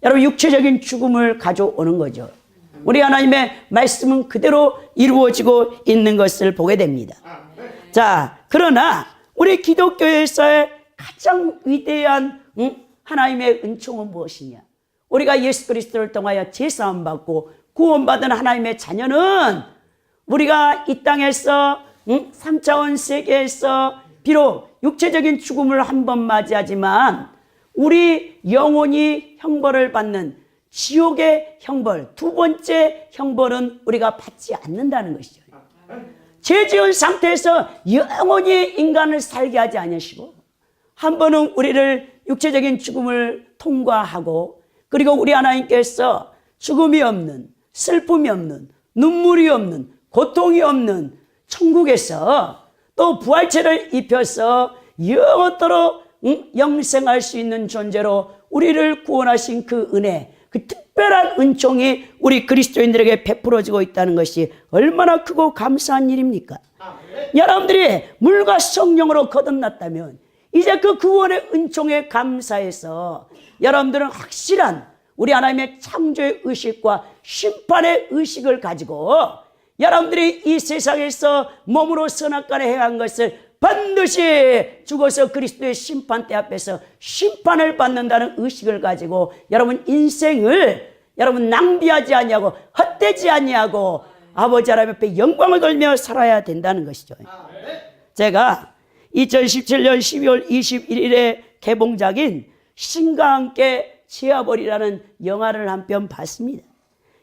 여러분 육체적인 죽음을 가져오는 거죠. 우리 하나님의 말씀은 그대로 이루어지고 있는 것을 보게 됩니다. 자, 그러나 우리 기독교에서의 가장 위대한 하나님의 은총은 무엇이냐? 우리가 예수 그리스도를 통하여 제사함 받고 구원받은 하나님의 자녀는 우리가 이 땅에서 3차원 세계에서 비록 육체적인 죽음을 한 번 맞이하지만 우리 영혼이 형벌을 받는 지옥의 형벌, 두 번째 형벌은 우리가 받지 않는다는 것이죠. 죄 지은 상태에서 영원히 인간을 살게 하지 않으시고 한 번은 우리를 육체적인 죽음을 통과하고 그리고 우리 하나님께서 죽음이 없는, 슬픔이 없는, 눈물이 없는, 고통이 없는 천국에서 또 부활체를 입혀서 영원토록 영생할 수 있는 존재로 우리를 구원하신 그 은혜, 그 특별한 은총이 우리 그리스도인들에게 베풀어지고 있다는 것이 얼마나 크고 감사한 일입니까? 여러분들이 물과 성령으로 거듭났다면 이제 그 구원의 은총에 감사해서 여러분들은 확실한 우리 하나님의 창조의 의식과 심판의 의식을 가지고 여러분들이 이 세상에서 몸으로 선악간에 행한 것을 반드시 죽어서 그리스도의 심판대 앞에서 심판을 받는다는 의식을 가지고 여러분 인생을 여러분 낭비하지 아니하고 헛되지 아니하고 아버지 하나님 앞에 영광을 돌며 살아야 된다는 것이죠. 제가 2017년 12월 21일에 개봉작인 신과 함께 지하벌이라는 영화를 한 편 봤습니다.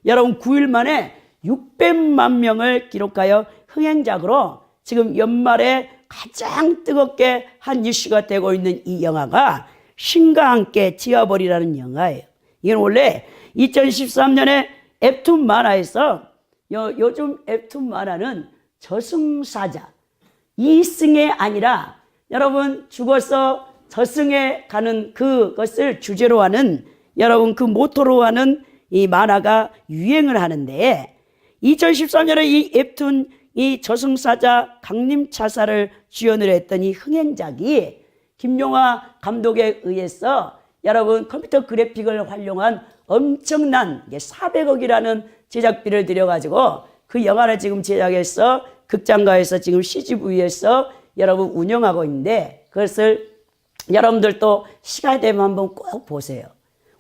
여러분 9일 만에 600만 명을 기록하여 흥행작으로 지금 연말에 가장 뜨겁게 한 이슈가 되고 있는 이 영화가 신과 함께 지하벌이라는 영화예요. 이건 원래 2013년에 웹툰 만화에서 요즘 웹툰 만화는 저승사자 이승에 아니라 여러분 죽어서 저승에 가는 그것을 주제로 하는 여러분 그 모토로 하는 이 만화가 유행을 하는데 2013년에 이 웹툰 이 저승사자 강림차사를 주연을 했던 이 흥행작이 김용하 감독에 의해서 여러분 컴퓨터 그래픽을 활용한 엄청난 400억이라는 제작비를 들여가지고 그 영화를 지금 제작해서 극장가에서 지금 CGV에서 여러분 운영하고 있는데 그것을 여러분들도 시간 되면 한번 꼭 보세요.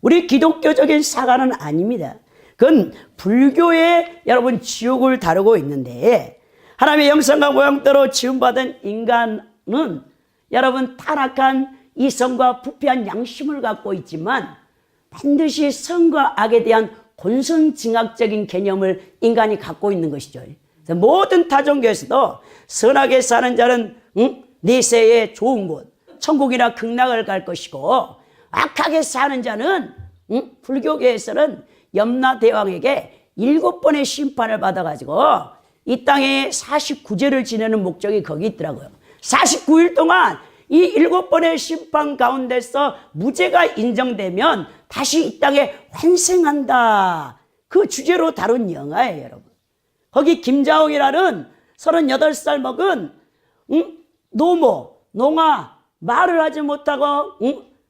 우리 기독교적인 사과는 아닙니다. 그건 불교의 여러분 지옥을 다루고 있는데 하나님의 형상과 모양대로 지음받은 인간은 여러분 타락한 이성과 부패한 양심을 갖고 있지만 반드시 선과 악에 대한 본성징악적인 개념을 인간이 갖고 있는 것이죠. 모든 타종교에서도 선하게 사는 자는 내세에 좋은 곳 천국이나 극락을 갈 것이고 악하게 사는 자는 불교계에서는 염라대왕에게 7번의 심판을 받아가지고 이 땅에 49제를 지내는 목적이 거기 있더라고요. 49일 동안 이 7번의 심판 가운데서 무죄가 인정되면 다시 이 땅에 환생한다. 그 주제로 다룬 영화예요, 여러분. 거기 김자홍이라는 38살 먹은 노마, 말을 하지 못하고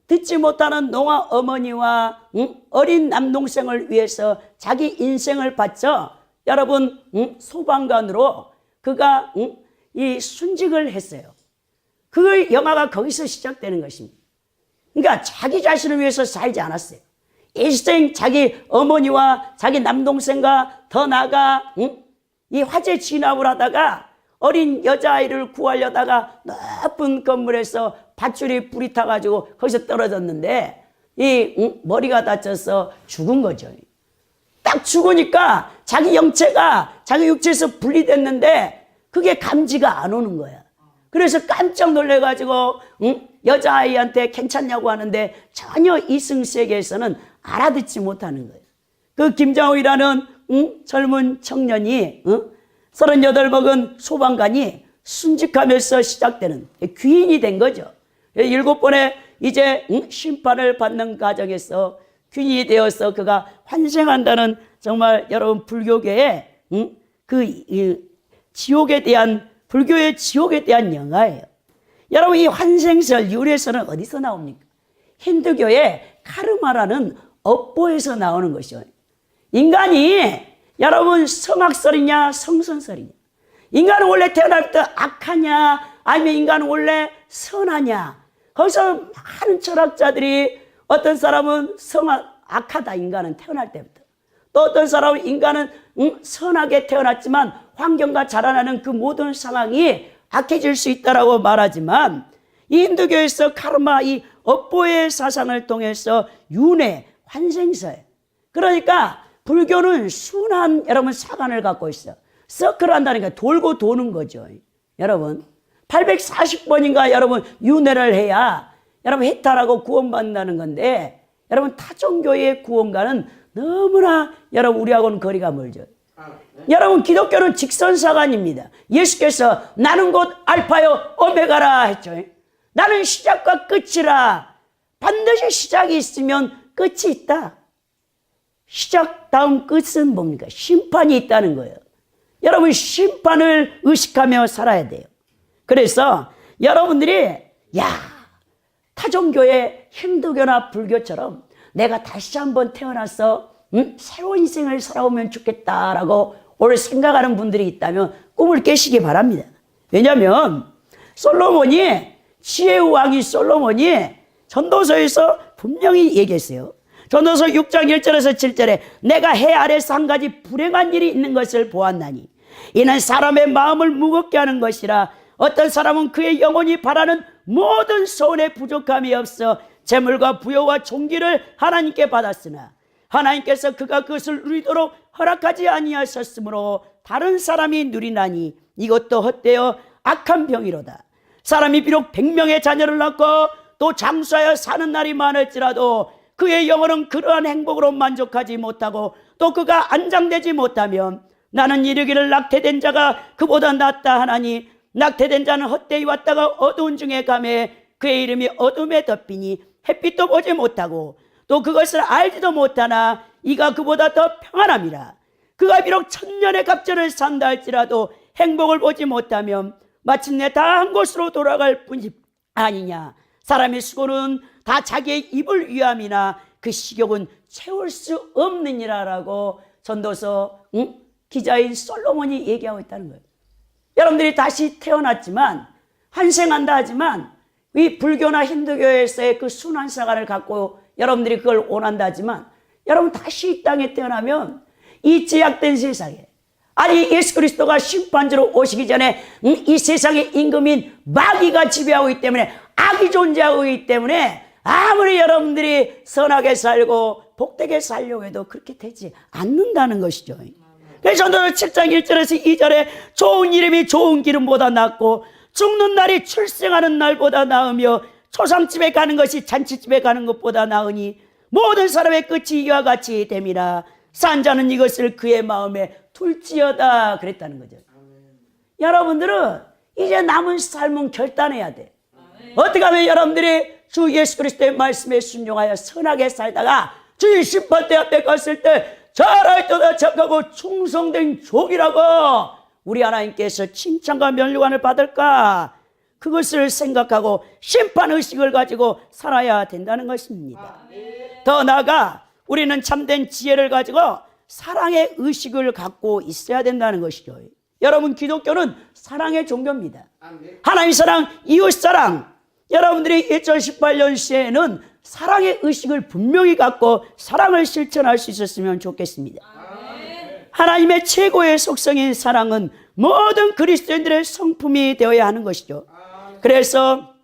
듣지 못하는 농아 어머니와 어린 남동생을 위해서 자기 인생을 바쳐 여러분 소방관으로 그가 이 순직을 했어요. 그 영화가 거기서 시작되는 것입니다. 그러니까 자기 자신을 위해서 살지 않았어요. 일생 자기 어머니와 자기 남동생과 더 나아가 이 화재 진압을 하다가 어린 여자아이를 구하려다가 높은 건물에서 밧줄이 불이 타가지고 거기서 떨어졌는데 이 머리가 다쳐서 죽은 거죠. 딱 죽으니까 자기 영체가 자기 육체에서 분리됐는데 그게 감지가 안 오는 거야. 그래서 깜짝 놀래가지고 여자아이한테 괜찮냐고 하는데 전혀 이승세계에서는 알아듣지 못하는 거예요. 그 김장호이라는 젊은 청년이 38 먹은 소방관이 순직하면서 시작되는 귀인이 된 거죠. 7번의 이제 심판을 받는 과정에서 귀인이 되어서 그가 환생한다는 정말 여러분 불교계의 지옥에 대한 불교의 지옥에 대한 영화예요. 여러분 이 환생설 유래서는 어디서 나옵니까? 힌두교의 카르마라는 업보에서 나오는 것이죠. 인간이 여러분 성악설이냐 성선설이냐, 인간은 원래 태어날 때 악하냐 아니면 인간은 원래 선하냐, 거기서 많은 철학자들이 어떤 사람은 악하다 인간은 태어날 때부터, 또 어떤 사람은 인간은 선하게 태어났지만 환경과 자라나는 그 모든 상황이 악해질 수 있다라고 말하지만 이 힌두교에서 카르마 이 업보의 사상을 통해서 윤회 환생설, 그러니까 불교는 순한 여러분 사관을 갖고 있어. 서클 한다니까 돌고 도는 거죠. 여러분 840번인가 여러분 윤회를 해야 여러분 해탈하고 구원받는다는 건데, 여러분 타종교의 구원과는 너무나 여러분 우리하고는 거리가 멀죠. 여러분 기독교는 직선사관입니다. 예수께서 나는 곧 알파요 오메가라 했죠. 나는 시작과 끝이라. 반드시 시작이 있으면 끝이 있다. 시작 다음 끝은 뭡니까? 심판이 있다는 거예요. 여러분 심판을 의식하며 살아야 돼요. 그래서 여러분들이 타종교의 힌두교나 불교처럼 내가 다시 한번 태어나서 새로운 인생을 살아오면 좋겠다라고 오늘 생각하는 분들이 있다면 꿈을 깨시기 바랍니다. 왜냐하면 솔로몬이, 지혜의 왕이 솔로몬이 전도서에서 분명히 얘기했어요. 전도서 6장 1절에서 7절에 내가 해 아래서 한 가지 불행한 일이 있는 것을 보았나니 이는 사람의 마음을 무겁게 하는 것이라. 어떤 사람은 그의 영혼이 바라는 모든 소원에 부족함이 없어 재물과 부여와 존귀를 하나님께 받았으나 하나님께서 그가 그것을 누리도록 허락하지 아니하셨으므로 다른 사람이 누리나니 이것도 헛되어 악한 병이로다. 사람이 비록 100명의 자녀를 낳고 또 장수하여 사는 날이 많을지라도 그의 영혼은 그러한 행복으로 만족하지 못하고 또 그가 안장되지 못하면 나는 이르기를 낙태된 자가 그보다 낫다 하나니 낙태된 자는 헛되이 왔다가 어두운 중에 가매 그의 이름이 어둠에 덮이니 햇빛도 보지 못하고 또 그것을 알지도 못하나 이가 그보다 더 평안함이라. 그가 비록 천년의 갑절을 산다 할지라도 행복을 보지 못하면 마침내 다 한 곳으로 돌아갈 뿐이 아니냐. 사람의 수고는 다 자기의 입을 위함이나 그 식욕은 채울 수 없느니라라고 전도서 기자인 솔로몬이 얘기하고 있다는 거예요. 여러분들이 다시 태어났지만 환생한다 하지만 이 불교나 힌두교에서의 그 순환사관을 갖고 여러분들이 그걸 원한다 하지만 여러분 다시 이 땅에 태어나면 이 제약된 세상에, 아니 예수 그리스도가 심판주로 오시기 전에 이 세상의 임금인 마귀가 지배하고 있기 때문에, 악이 존재하고 있기 때문에 아무리 여러분들이 선하게 살고 복되게 살려고 해도 그렇게 되지 않는다는 것이죠. 그래서 전도서 7장 1절에서 2절에 좋은 이름이 좋은 기름보다 낫고 죽는 날이 출생하는 날보다 나으며 초상집에 가는 것이 잔치집에 가는 것보다 나으니 모든 사람의 끝이 이와 같이 됨이라. 산 자는 이것을 그의 마음에 둘지어다 그랬다는 거죠. 여러분들은 이제 남은 삶은 결단해야 돼. 어떻게 하면 여러분들이 주 예수 그리스도의 말씀에 순종하여 선하게 살다가 주의 심판대 앞에 갔을 때 잘할도다 착하고 충성된 족이라고 우리 하나님께서 칭찬과 면류관을 받을까? 그것을 생각하고 심판의식을 가지고 살아야 된다는 것입니다. 더 나아가 우리는 참된 지혜를 가지고 사랑의 의식을 갖고 있어야 된다는 것이죠. 여러분, 기독교는 사랑의 종교입니다. 하나님 사랑, 이웃 사랑. 여러분들이 2018년 시에는 사랑의 의식을 분명히 갖고 사랑을 실천할 수 있었으면 좋겠습니다. 하나님의 최고의 속성인 사랑은 모든 그리스도인들의 성품이 되어야 하는 것이죠. 그래서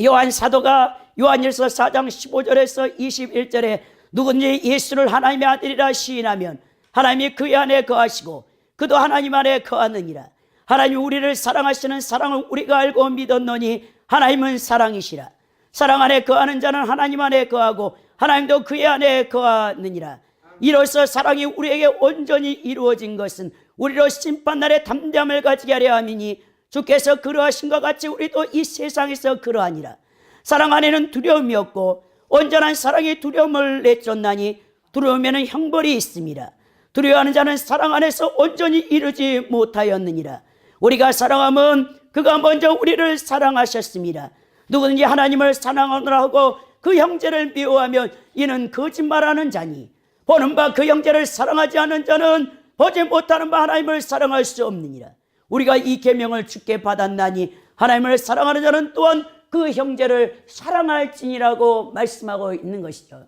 요한 사도가 요한일서 4장 15절에서 21절에 누구든지 예수를 하나님의 아들이라 시인하면 하나님이 그의 안에 거하시고 그도 하나님 안에 거하느니라. 하나님이 우리를 사랑하시는 사랑을 우리가 알고 믿었노니 하나님은 사랑이시라. 사랑 안에 거하는 자는 하나님 안에 거하고 하나님도 그의 안에 거하느니라. 이로써 사랑이 우리에게 온전히 이루어진 것은 우리로 심판날에 담대함을 가지게 하려 함이니 주께서 그러하신 것 같이 우리도 이 세상에서 그러하니라. 사랑 안에는 두려움이 없고 온전한 사랑이 두려움을 내쫓나니 두려움에는 형벌이 있음이라. 두려워하는 자는 사랑 안에서 온전히 이루지 못하였느니라. 우리가 사랑함은 그가 먼저 우리를 사랑하셨습니다. 누구든지 하나님을 사랑하노라 하고 그 형제를 미워하면 이는 거짓말하는 자니 보는 바 그 형제를 사랑하지 않는 자는 보지 못하는 바 하나님을 사랑할 수 없느니라. 우리가 이 계명을 주께 받았나니 하나님을 사랑하는 자는 또한 그 형제를 사랑할지니라고 말씀하고 있는 것이죠.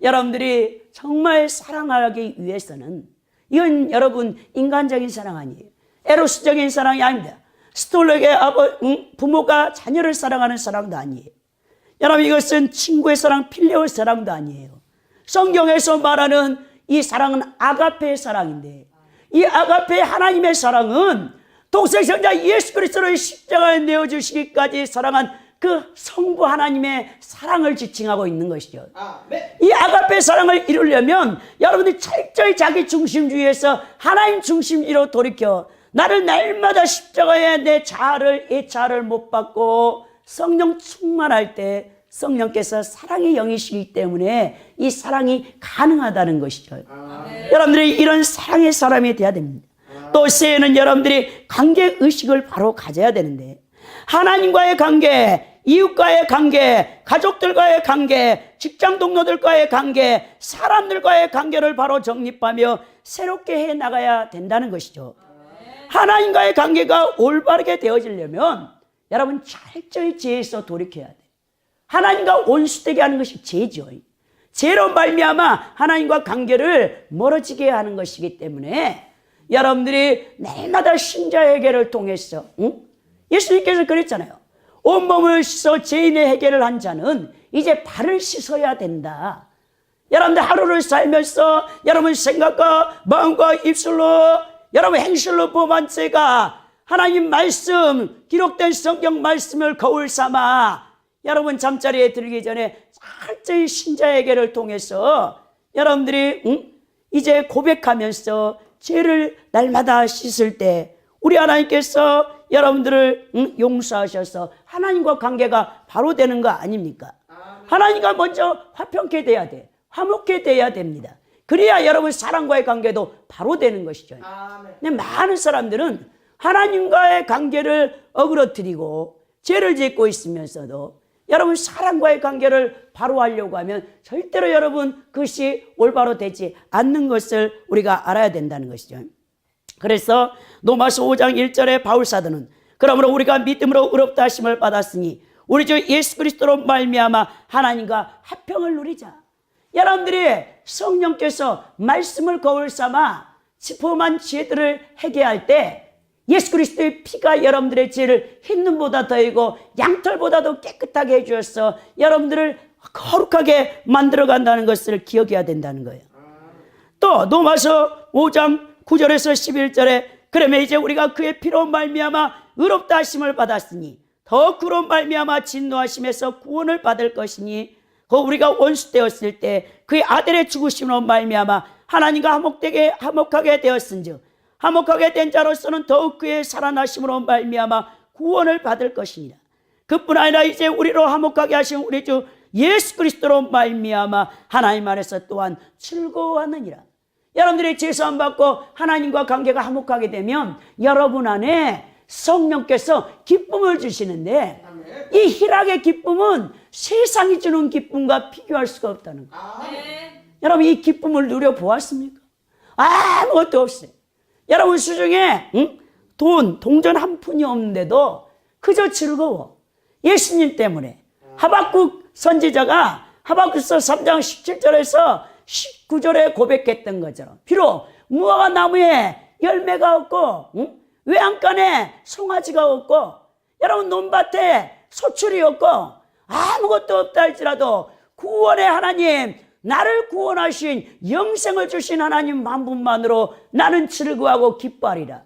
여러분들이 정말 사랑하기 위해서는 이건 여러분 인간적인 사랑 아니에요. 에로스적인 사랑이 아닙니다. 스톨렉의 부모가 자녀를 사랑하는 사랑도 아니에요. 여러분 이것은 친구의 사랑, 필레오의 사랑도 아니에요. 성경에서 말하는 이 사랑은 아가페의 사랑인데 이 아가페 하나님의 사랑은 독생자자 예수 그리스도를 십자가에 내어주시기까지 사랑한 그 성부 하나님의 사랑을 지칭하고 있는 것이죠. 이 아가페 사랑을 이루려면 여러분들이 철저히 자기 중심주의에서 하나님 중심주의로 돌이켜 나를 날마다 십자가에 내 이 자아를 못 받고 성령 충만할 때 성령께서 사랑의 영이시기 때문에 이 사랑이 가능하다는 것이죠. 여러분들이 이런 사랑의 사람이 되어야 됩니다. 또 새해는 여러분들이 관계의식을 바로 가져야 되는데 하나님과의 관계, 이웃과의 관계, 가족들과의 관계, 직장 동료들과의 관계, 사람들과의 관계를 바로 정립하며 새롭게 해 나가야 된다는 것이죠. 하나님과의 관계가 올바르게 되어지려면 여러분 철저히 죄에서 돌이켜야 돼. 하나님과 원수되게 하는 것이 죄죠. 죄로 말미암아 하나님과 관계를 멀어지게 하는 것이기 때문에 여러분들이 날마다 신자회개를 통해서 예수님께서 그랬잖아요. 온몸을 씻어 죄인의 회개를 한 자는 이제 발을 씻어야 된다. 여러분들 하루를 살면서 여러분 생각과 마음과 입술로 여러분 행실로 범한 죄가 하나님 말씀 기록된 성경 말씀을 거울 삼아 여러분 잠자리에 들기 전에 철저히 신자회개를 통해서 여러분들이 이제 고백하면서 죄를 날마다 씻을 때 우리 하나님께서 여러분들을 용서하셔서 하나님과 관계가 바로 되는 거 아닙니까? 하나님과 먼저 화평케 돼야 돼. 화목케 돼야 됩니다. 그래야 여러분 사랑과의 관계도 바로 되는 것이죠. 근데 많은 사람들은 하나님과의 관계를 어그러뜨리고 죄를 짓고 있으면서도 여러분 사랑과의 관계를 바로 하려고 하면 절대로 여러분 그것이 올바로 되지 않는 것을 우리가 알아야 된다는 것이죠. 그래서 로마서 5장 1절에 바울사도는 그러므로 우리가 믿음으로 의롭다 하심을 받았으니 우리 주 예수 그리스도로 말미암아 하나님과 화평을 누리자. 여러분들이 성령께서 말씀을 거울 삼아 범한 죄들을 해결할 때 예수 그리스도의 피가 여러분들의 죄를 흰눈보다 더이고 양털보다도 깨끗하게 해주어서 여러분들을 거룩하게 만들어간다는 것을 기억해야 된다는 거예요. 또 로마서 5장 9절에서 11절에 그러면 이제 우리가 그의 피로 말미암아 의롭다 하심을 받았으니 더 그로 말미암아 진노하심에서 구원을 받을 것이니 그 우리가 원수 되었을 때 그의 아들의 죽으심으로 말미암아 하나님과 화목하게 되었은즉 화목하게 된 자로서는 더욱 그의 살아나심으로 말미암아 구원을 받을 것이니라. 그뿐 아니라 이제 우리로 화목하게 하신 우리 주 예수 그리스도로 말미암아 하나님 안에서 또한 즐거워하느니라. 여러분들이 제사함 받고 하나님과 관계가 화목하게 되면 여러분 안에 성령께서 기쁨을 주시는데 이 희락의 기쁨은 세상이 주는 기쁨과 비교할 수가 없다는 거예요. 여러분 이 기쁨을 누려보았습니까? 아무것도 없어요. 여러분 수중에 동전 한 푼이 없는데도 그저 즐거워. 예수님 때문에. 하박국 선지자가 하박국서 3장 17절에서 19절에 고백했던 것처럼 비록 무화과 나무에 열매가 없고 외양간에 송아지가 없고 여러분 논밭에 소출이 없고 아무것도 없다 할지라도 구원의 하나님 나를 구원하신 영생을 주신 하나님 한 분만으로 나는 즐거워하고 기뻐하리라.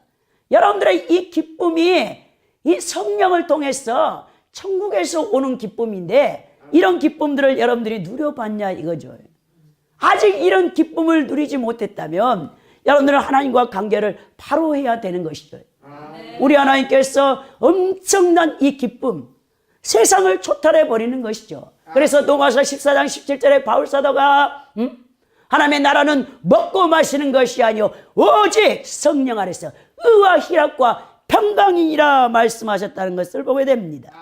여러분들의 이 기쁨이 이 성령을 통해서 천국에서 오는 기쁨인데 이런 기쁨들을 여러분들이 누려봤냐 이거죠. 아직 이런 기쁨을 누리지 못했다면 여러분들은 하나님과 관계를 바로 해야 되는 것이죠. 우리 하나님께서 엄청난 이 기쁨 세상을 초탈해 버리는 것이죠. 그래서 로마서 14장 17절에 바울사도가 하나님의 나라는 먹고 마시는 것이 아니요 오직 성령 안에서 의와 희락과 평강이라 말씀하셨다는 것을 보게 됩니다.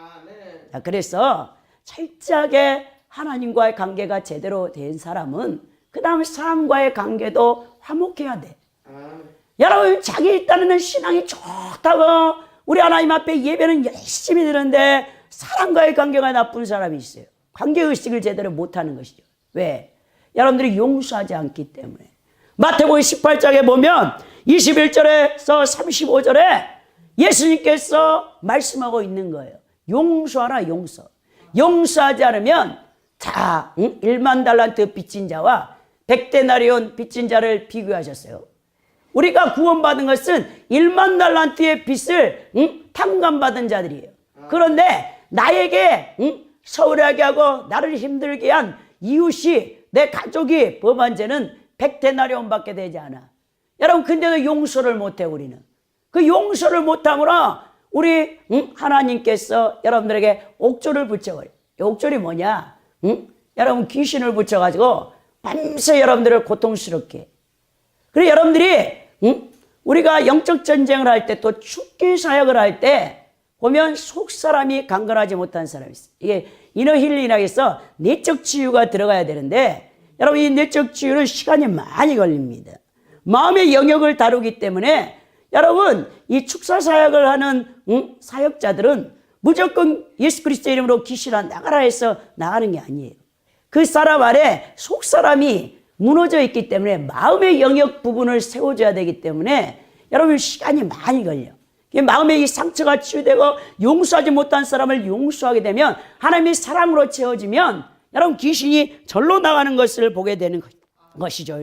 자, 그래서 철저하게 하나님과의 관계가 제대로 된 사람은 그 다음에 사람과의 관계도 화목해야 돼. 여러분 자기 딴에는 신앙이 좋다고 우리 하나님 앞에 예배는 열심히 드는데 사람과의 관계가 나쁜 사람이 있어요. 관계의식을 제대로 못하는 것이죠. 왜? 여러분들이 용서하지 않기 때문에. 마태복음 18장에 보면 21절에서 35절에 예수님께서 말씀하고 있는 거예요. 용서하라 용서. 용서하지 않으면 자 1만 달란트 빚진 자와 100데나리온 빚진 자를 비교하셨어요. 우리가 구원받은 것은 1만 달란트의 빚을 탕감받은 자들이에요. 그런데 나에게 서운하게 하고 나를 힘들게 한 이웃이 내 가족이 범한 죄는 100데나리온밖에 되지 않아. 여러분 근데도 용서를 못해 우리는. 그 용서를 못함으로 우리 하나님께서 여러분들에게 옥조를 붙여버려요. 옥조리 뭐냐? 여러분 귀신을 붙여가지고 밤새 여러분들을 고통스럽게 해. 그리고 여러분들이 우리가 영적 전쟁을 할 때 또 죽기 사역을 할 때 보면 속 사람이 강건하지 못한 사람이 있어요. 이게 이너 힐링학에서 내적 치유가 들어가야 되는데 여러분 이 내적 치유는 시간이 많이 걸립니다. 마음의 영역을 다루기 때문에 여러분 이 축사 사역을 하는 사역자들은 무조건 예수 그리스도 이름으로 귀신아 나가라 해서 나가는 게 아니에요. 그 사람 안에 속 사람이 무너져 있기 때문에 마음의 영역 부분을 세워줘야 되기 때문에 여러분 시간이 많이 걸려. 마음의 이 상처가 치유되고 용서하지 못한 사람을 용서하게 되면 하나님의 사랑으로 채워지면 여러분 귀신이 절로 나가는 것을 보게 되는 것이죠.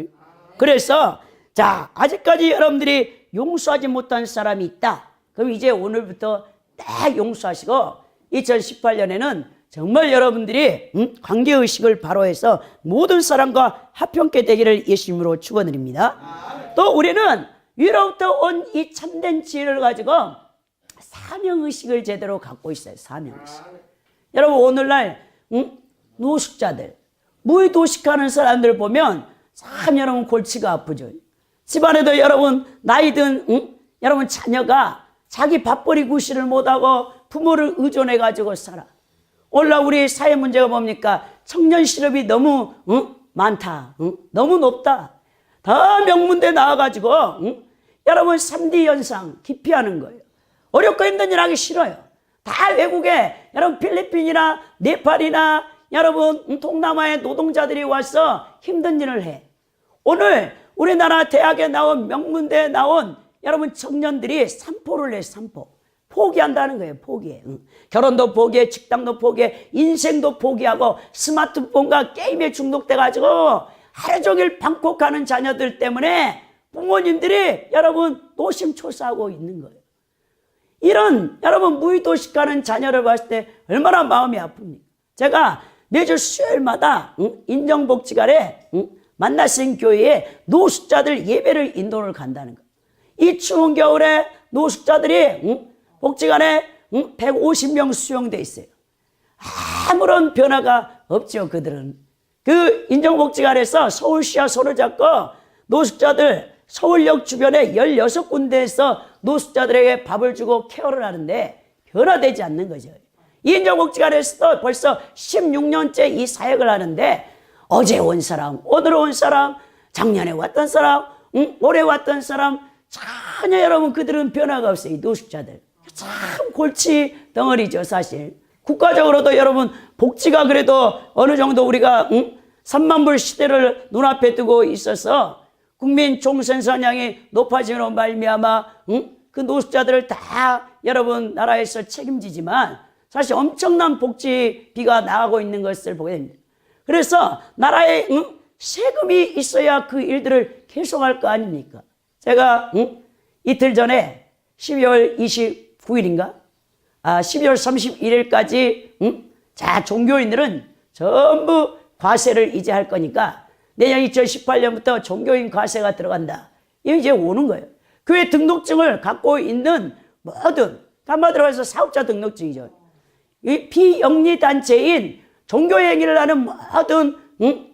그래서 자 아직까지 여러분들이 용서하지 못한 사람이 있다. 그럼 이제 오늘부터 딱 용서하시고 2018년에는 정말 여러분들이 관계의식을 바로 해서 모든 사람과 화평케 되기를 예수님으로 축원드립니다. 또 우리는 위로부터 온 이 참된 지혜를 가지고 사명의식을 제대로 갖고 있어요. 사명의식. 여러분 오늘날 노숙자들 무의도식하는 사람들 보면 참 여러분 골치가 아프죠. 집안에도 여러분 나이든 여러분 자녀가 자기 밥벌이 구실을 못하고 부모를 의존해 가지고 살아. 오늘날 우리 사회 문제가 뭡니까? 청년 실업이 너무 많다. 너무 높다. 다 명문대 나와가지고 여러분 3D 현상 기피하는 거예요. 어렵고 힘든 일 하기 싫어요. 다 외국에 여러분 필리핀이나 네팔이나 여러분 동남아의 노동자들이 와서 힘든 일을 해. 오늘 우리나라 대학에 나온 명문대에 나온 여러분 청년들이 산포를 해. 산포. 포기한다는 거예요. 포기해. 결혼도 포기해. 직장도 포기해. 인생도 포기하고 스마트폰과 게임에 중독돼가지고 하루 종일 방콕하는 자녀들 때문에 부모님들이 여러분 노심초사하고 있는 거예요. 이런 여러분 무의도식하는 자녀를 봤을 때 얼마나 마음이 아픕니까? 제가 매주 수요일마다 인정복지관에 만나신 교회에 노숙자들 예배를 인도를 간다는 거예요. 이 추운 겨울에 노숙자들이 복지관에 150명 수용돼 있어요. 아무런 변화가 없죠. 그들은 그 인정복지관에서 서울시와 손을 잡고 노숙자들 서울역 주변에 16군데에서 노숙자들에게 밥을 주고 케어를 하는데 변화되지 않는 거죠. 이 인정복지관에서도 벌써 16년째 이 사역을 하는데 어제 온 사람, 오늘 온 사람, 작년에 왔던 사람, 올해 왔던 사람 전혀 여러분 그들은 변화가 없어요. 이 노숙자들 참 골치 덩어리죠. 사실 국가적으로도 여러분 복지가 그래도 어느 정도 우리가 3만 불 시대를 눈앞에 두고 있어서 국민 총생산량이 높아짐으로 말미암아 그 노숙자들을 다 여러분 나라에서 책임지지만 사실 엄청난 복지비가 나가고 있는 것을 보게 됩니다. 그래서 나라에 세금이 있어야 그 일들을 계속할 거 아닙니까? 제가 이틀 전에 12월 29일인가? 12월 31일까지 자 종교인들은 전부 과세를 이제 할 거니까 내년 2018년부터 종교인 과세가 들어간다. 이게 이제 오는 거예요. 교회 등록증을 갖고 있는 모든 한마디로 해서 사업자 등록증이죠. 이 비영리단체인 종교행위를 하는 모든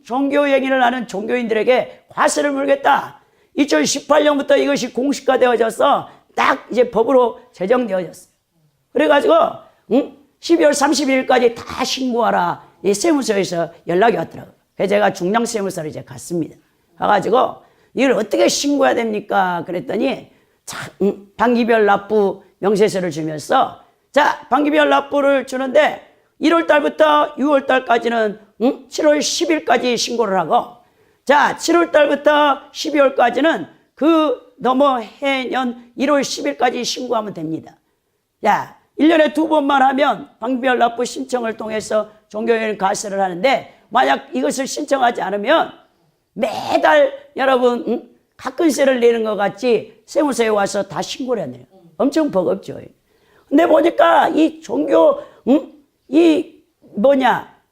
종교행위를 하는 종교인들에게 과세를 물겠다. 2018년부터 이것이 공식화되어져서 딱 이제 법으로 제정되어졌어요. 그래가지고 12월 31일까지 다 신고하라. 이 세무서에서 연락이 왔더라고요. 그래서 제가 중랑세무서로 이제 갔습니다. 가가지고 이걸 어떻게 신고해야 됩니까? 그랬더니 반기별 납부 명세서를 주면서 자 반기별 납부를 주는데 1월 달부터 6월 달까지는 7월 10일까지 신고를 하고 자 7월 달부터 12월까지는 그 넘어 해년 1월 10일까지 신고하면 됩니다. 야 1년에 2번만 하면 반기별 납부 신청을 통해서 종교인 과세를 하는데 만약 이것을 신청하지 않으면 매달 여러분 가끔세를 내는 것 같이 세무서에 와서 다 신고를 해야 돼요. 엄청 버겁죠. 근데 보니까 이 종교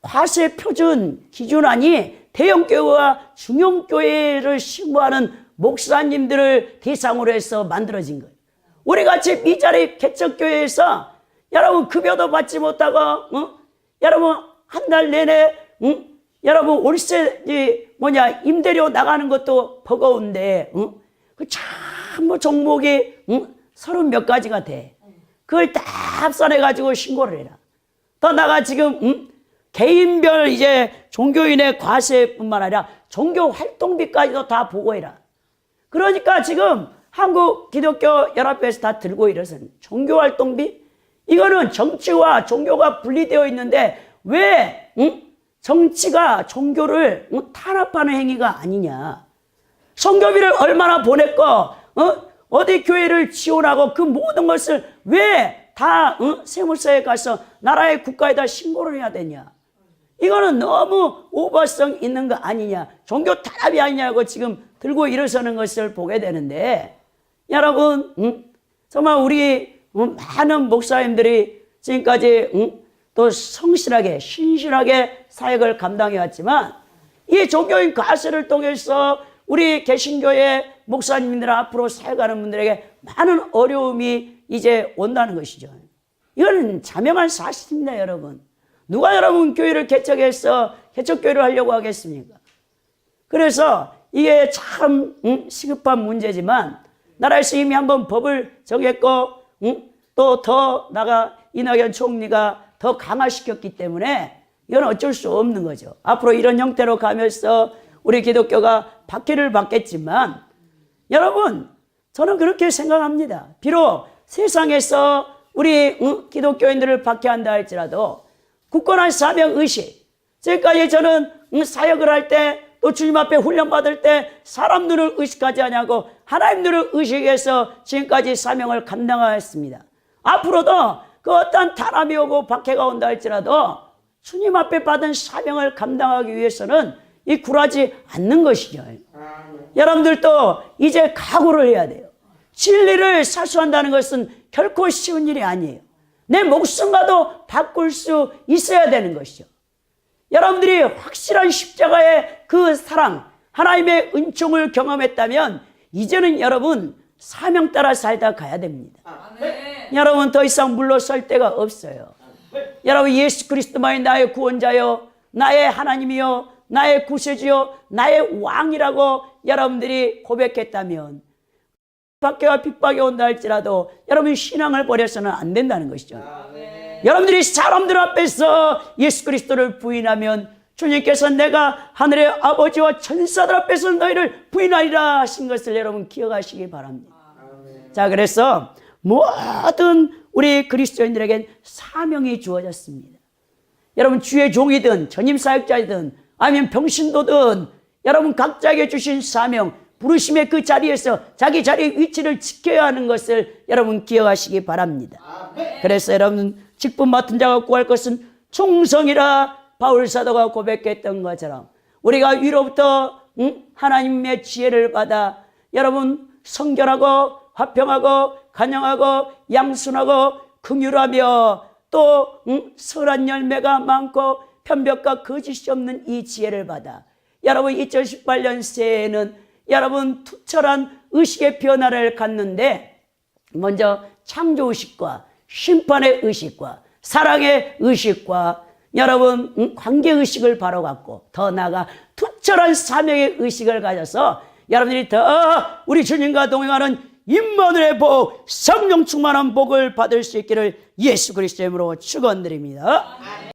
과세 표준 기준안이 대형교회와 중형교회를 신고하는 목사님들을 대상으로 해서 만들어진 거예요. 우리같이 미자리 개척교회에서 여러분 급여도 받지 못하고 여러분 한 달 내내 여러분 월세 임대료 나가는 것도 버거운데 그 참 종목이 30몇 가지가 돼. 그걸 다 합산해가지고 신고를 해라. 더 나아가 지금 개인별 이제 종교인의 과세뿐만 아니라 종교 활동비까지도 다 보고해라. 그러니까 지금 한국 기독교 연합회에서 다 들고 일어서는 종교 활동비? 이거는 정치와 종교가 분리되어 있는데 왜 정치가 종교를 탄압하는 행위가 아니냐. 선교비를 얼마나 보냈고 어디 교회를 지원하고 그 모든 것을 왜 다 세무서에 가서 나라의 국가에다 신고를 해야 되냐. 이거는 너무 오버성 있는 거 아니냐. 종교 탄압이 아니냐고 지금 들고 일어서는 것을 보게 되는데 여러분 정말 우리 많은 목사님들이 지금까지 또 성실하게 신실하게 사역을 감당해 왔지만 이 종교인 과세를 통해서 우리 개신교의 목사님들 앞으로 사역하는 분들에게 많은 어려움이 이제 온다는 것이죠. 이거는 자명한 사실입니다, 여러분. 누가 여러분 교회를 개척해서 개척교회를 하려고 하겠습니까? 그래서 이게 참 시급한 문제지만 나라에서 이미 한번 법을 정했고 또 더 나가 이낙연 총리가 더 강화시켰기 때문에 이건 어쩔 수 없는 거죠. 앞으로 이런 형태로 가면서 우리 기독교가 박해를 받겠지만 여러분 저는 그렇게 생각합니다. 비록 세상에서 우리 기독교인들을 박해한다 할지라도 굳건한 사명의식, 지금까지 저는 사역을 할 때 또 주님 앞에 훈련받을 때 사람 눈을 의식하지 않냐고 하나님 눈을 의식해서 지금까지 사명을 감당하였습니다. 앞으로도 그 어떤 탄압이 오고 박해가 온다 할지라도 주님 앞에 받은 사명을 감당하기 위해서는 이 굴하지 않는 것이죠. 여러분들도 이제 각오를 해야 돼요. 진리를 사수한다는 것은 결코 쉬운 일이 아니에요. 내 목숨과도 바꿀 수 있어야 되는 것이죠. 여러분들이 확실한 십자가의 그 사랑, 하나님의 은총을 경험했다면 이제는 여러분 사명 따라 살다 가야 됩니다. 여러분 더 이상 물러설 데가 없어요. 여러분 예수 그리스도만이 나의 구원자요, 나의 하나님이요, 나의 구세주요, 나의 왕이라고 여러분들이 고백했다면 박해와 핍박이 온다 할지라도 여러분 신앙을 버려서는 안 된다는 것이죠. 여러분들이 사람들 앞에서 예수 그리스도를 부인하면 주님께서 내가 하늘의 아버지와 천사들 앞에서 너희를 부인하리라 하신 것을 여러분 기억하시기 바랍니다. 자, 그래서 모든 우리 그리스도인들에겐 사명이 주어졌습니다. 여러분 주의 종이든 전임 사역자이든 아니면 병신도든 여러분 각자에게 주신 사명, 부르심의 그 자리에서 자기 자리의 위치를 지켜야 하는 것을 여러분 기억하시기 바랍니다. 그래서 여러분 직분 맡은 자가 구할 것은 충성이라 바울 사도가 고백했던 것처럼 우리가 위로부터 하나님의 지혜를 받아 여러분 성결하고 화평하고 간영하고 양순하고 긍휼하며 또 선한 열매가 많고 편벽과 거짓이 없는 이 지혜를 받아 여러분 2018년 새해에는 여러분 투철한 의식의 변화를 갖는데 먼저 창조의식과 심판의 의식과 사랑의 의식과 여러분 관계의식을 바로 갖고 더 나아가 투철한 사명의 의식을 가져서 여러분들이 더 우리 주님과 동행하는 임마누엘의 복, 성령 충만한 복을 받을 수 있기를 예수 그리스도의 이름으로 축원드립니다.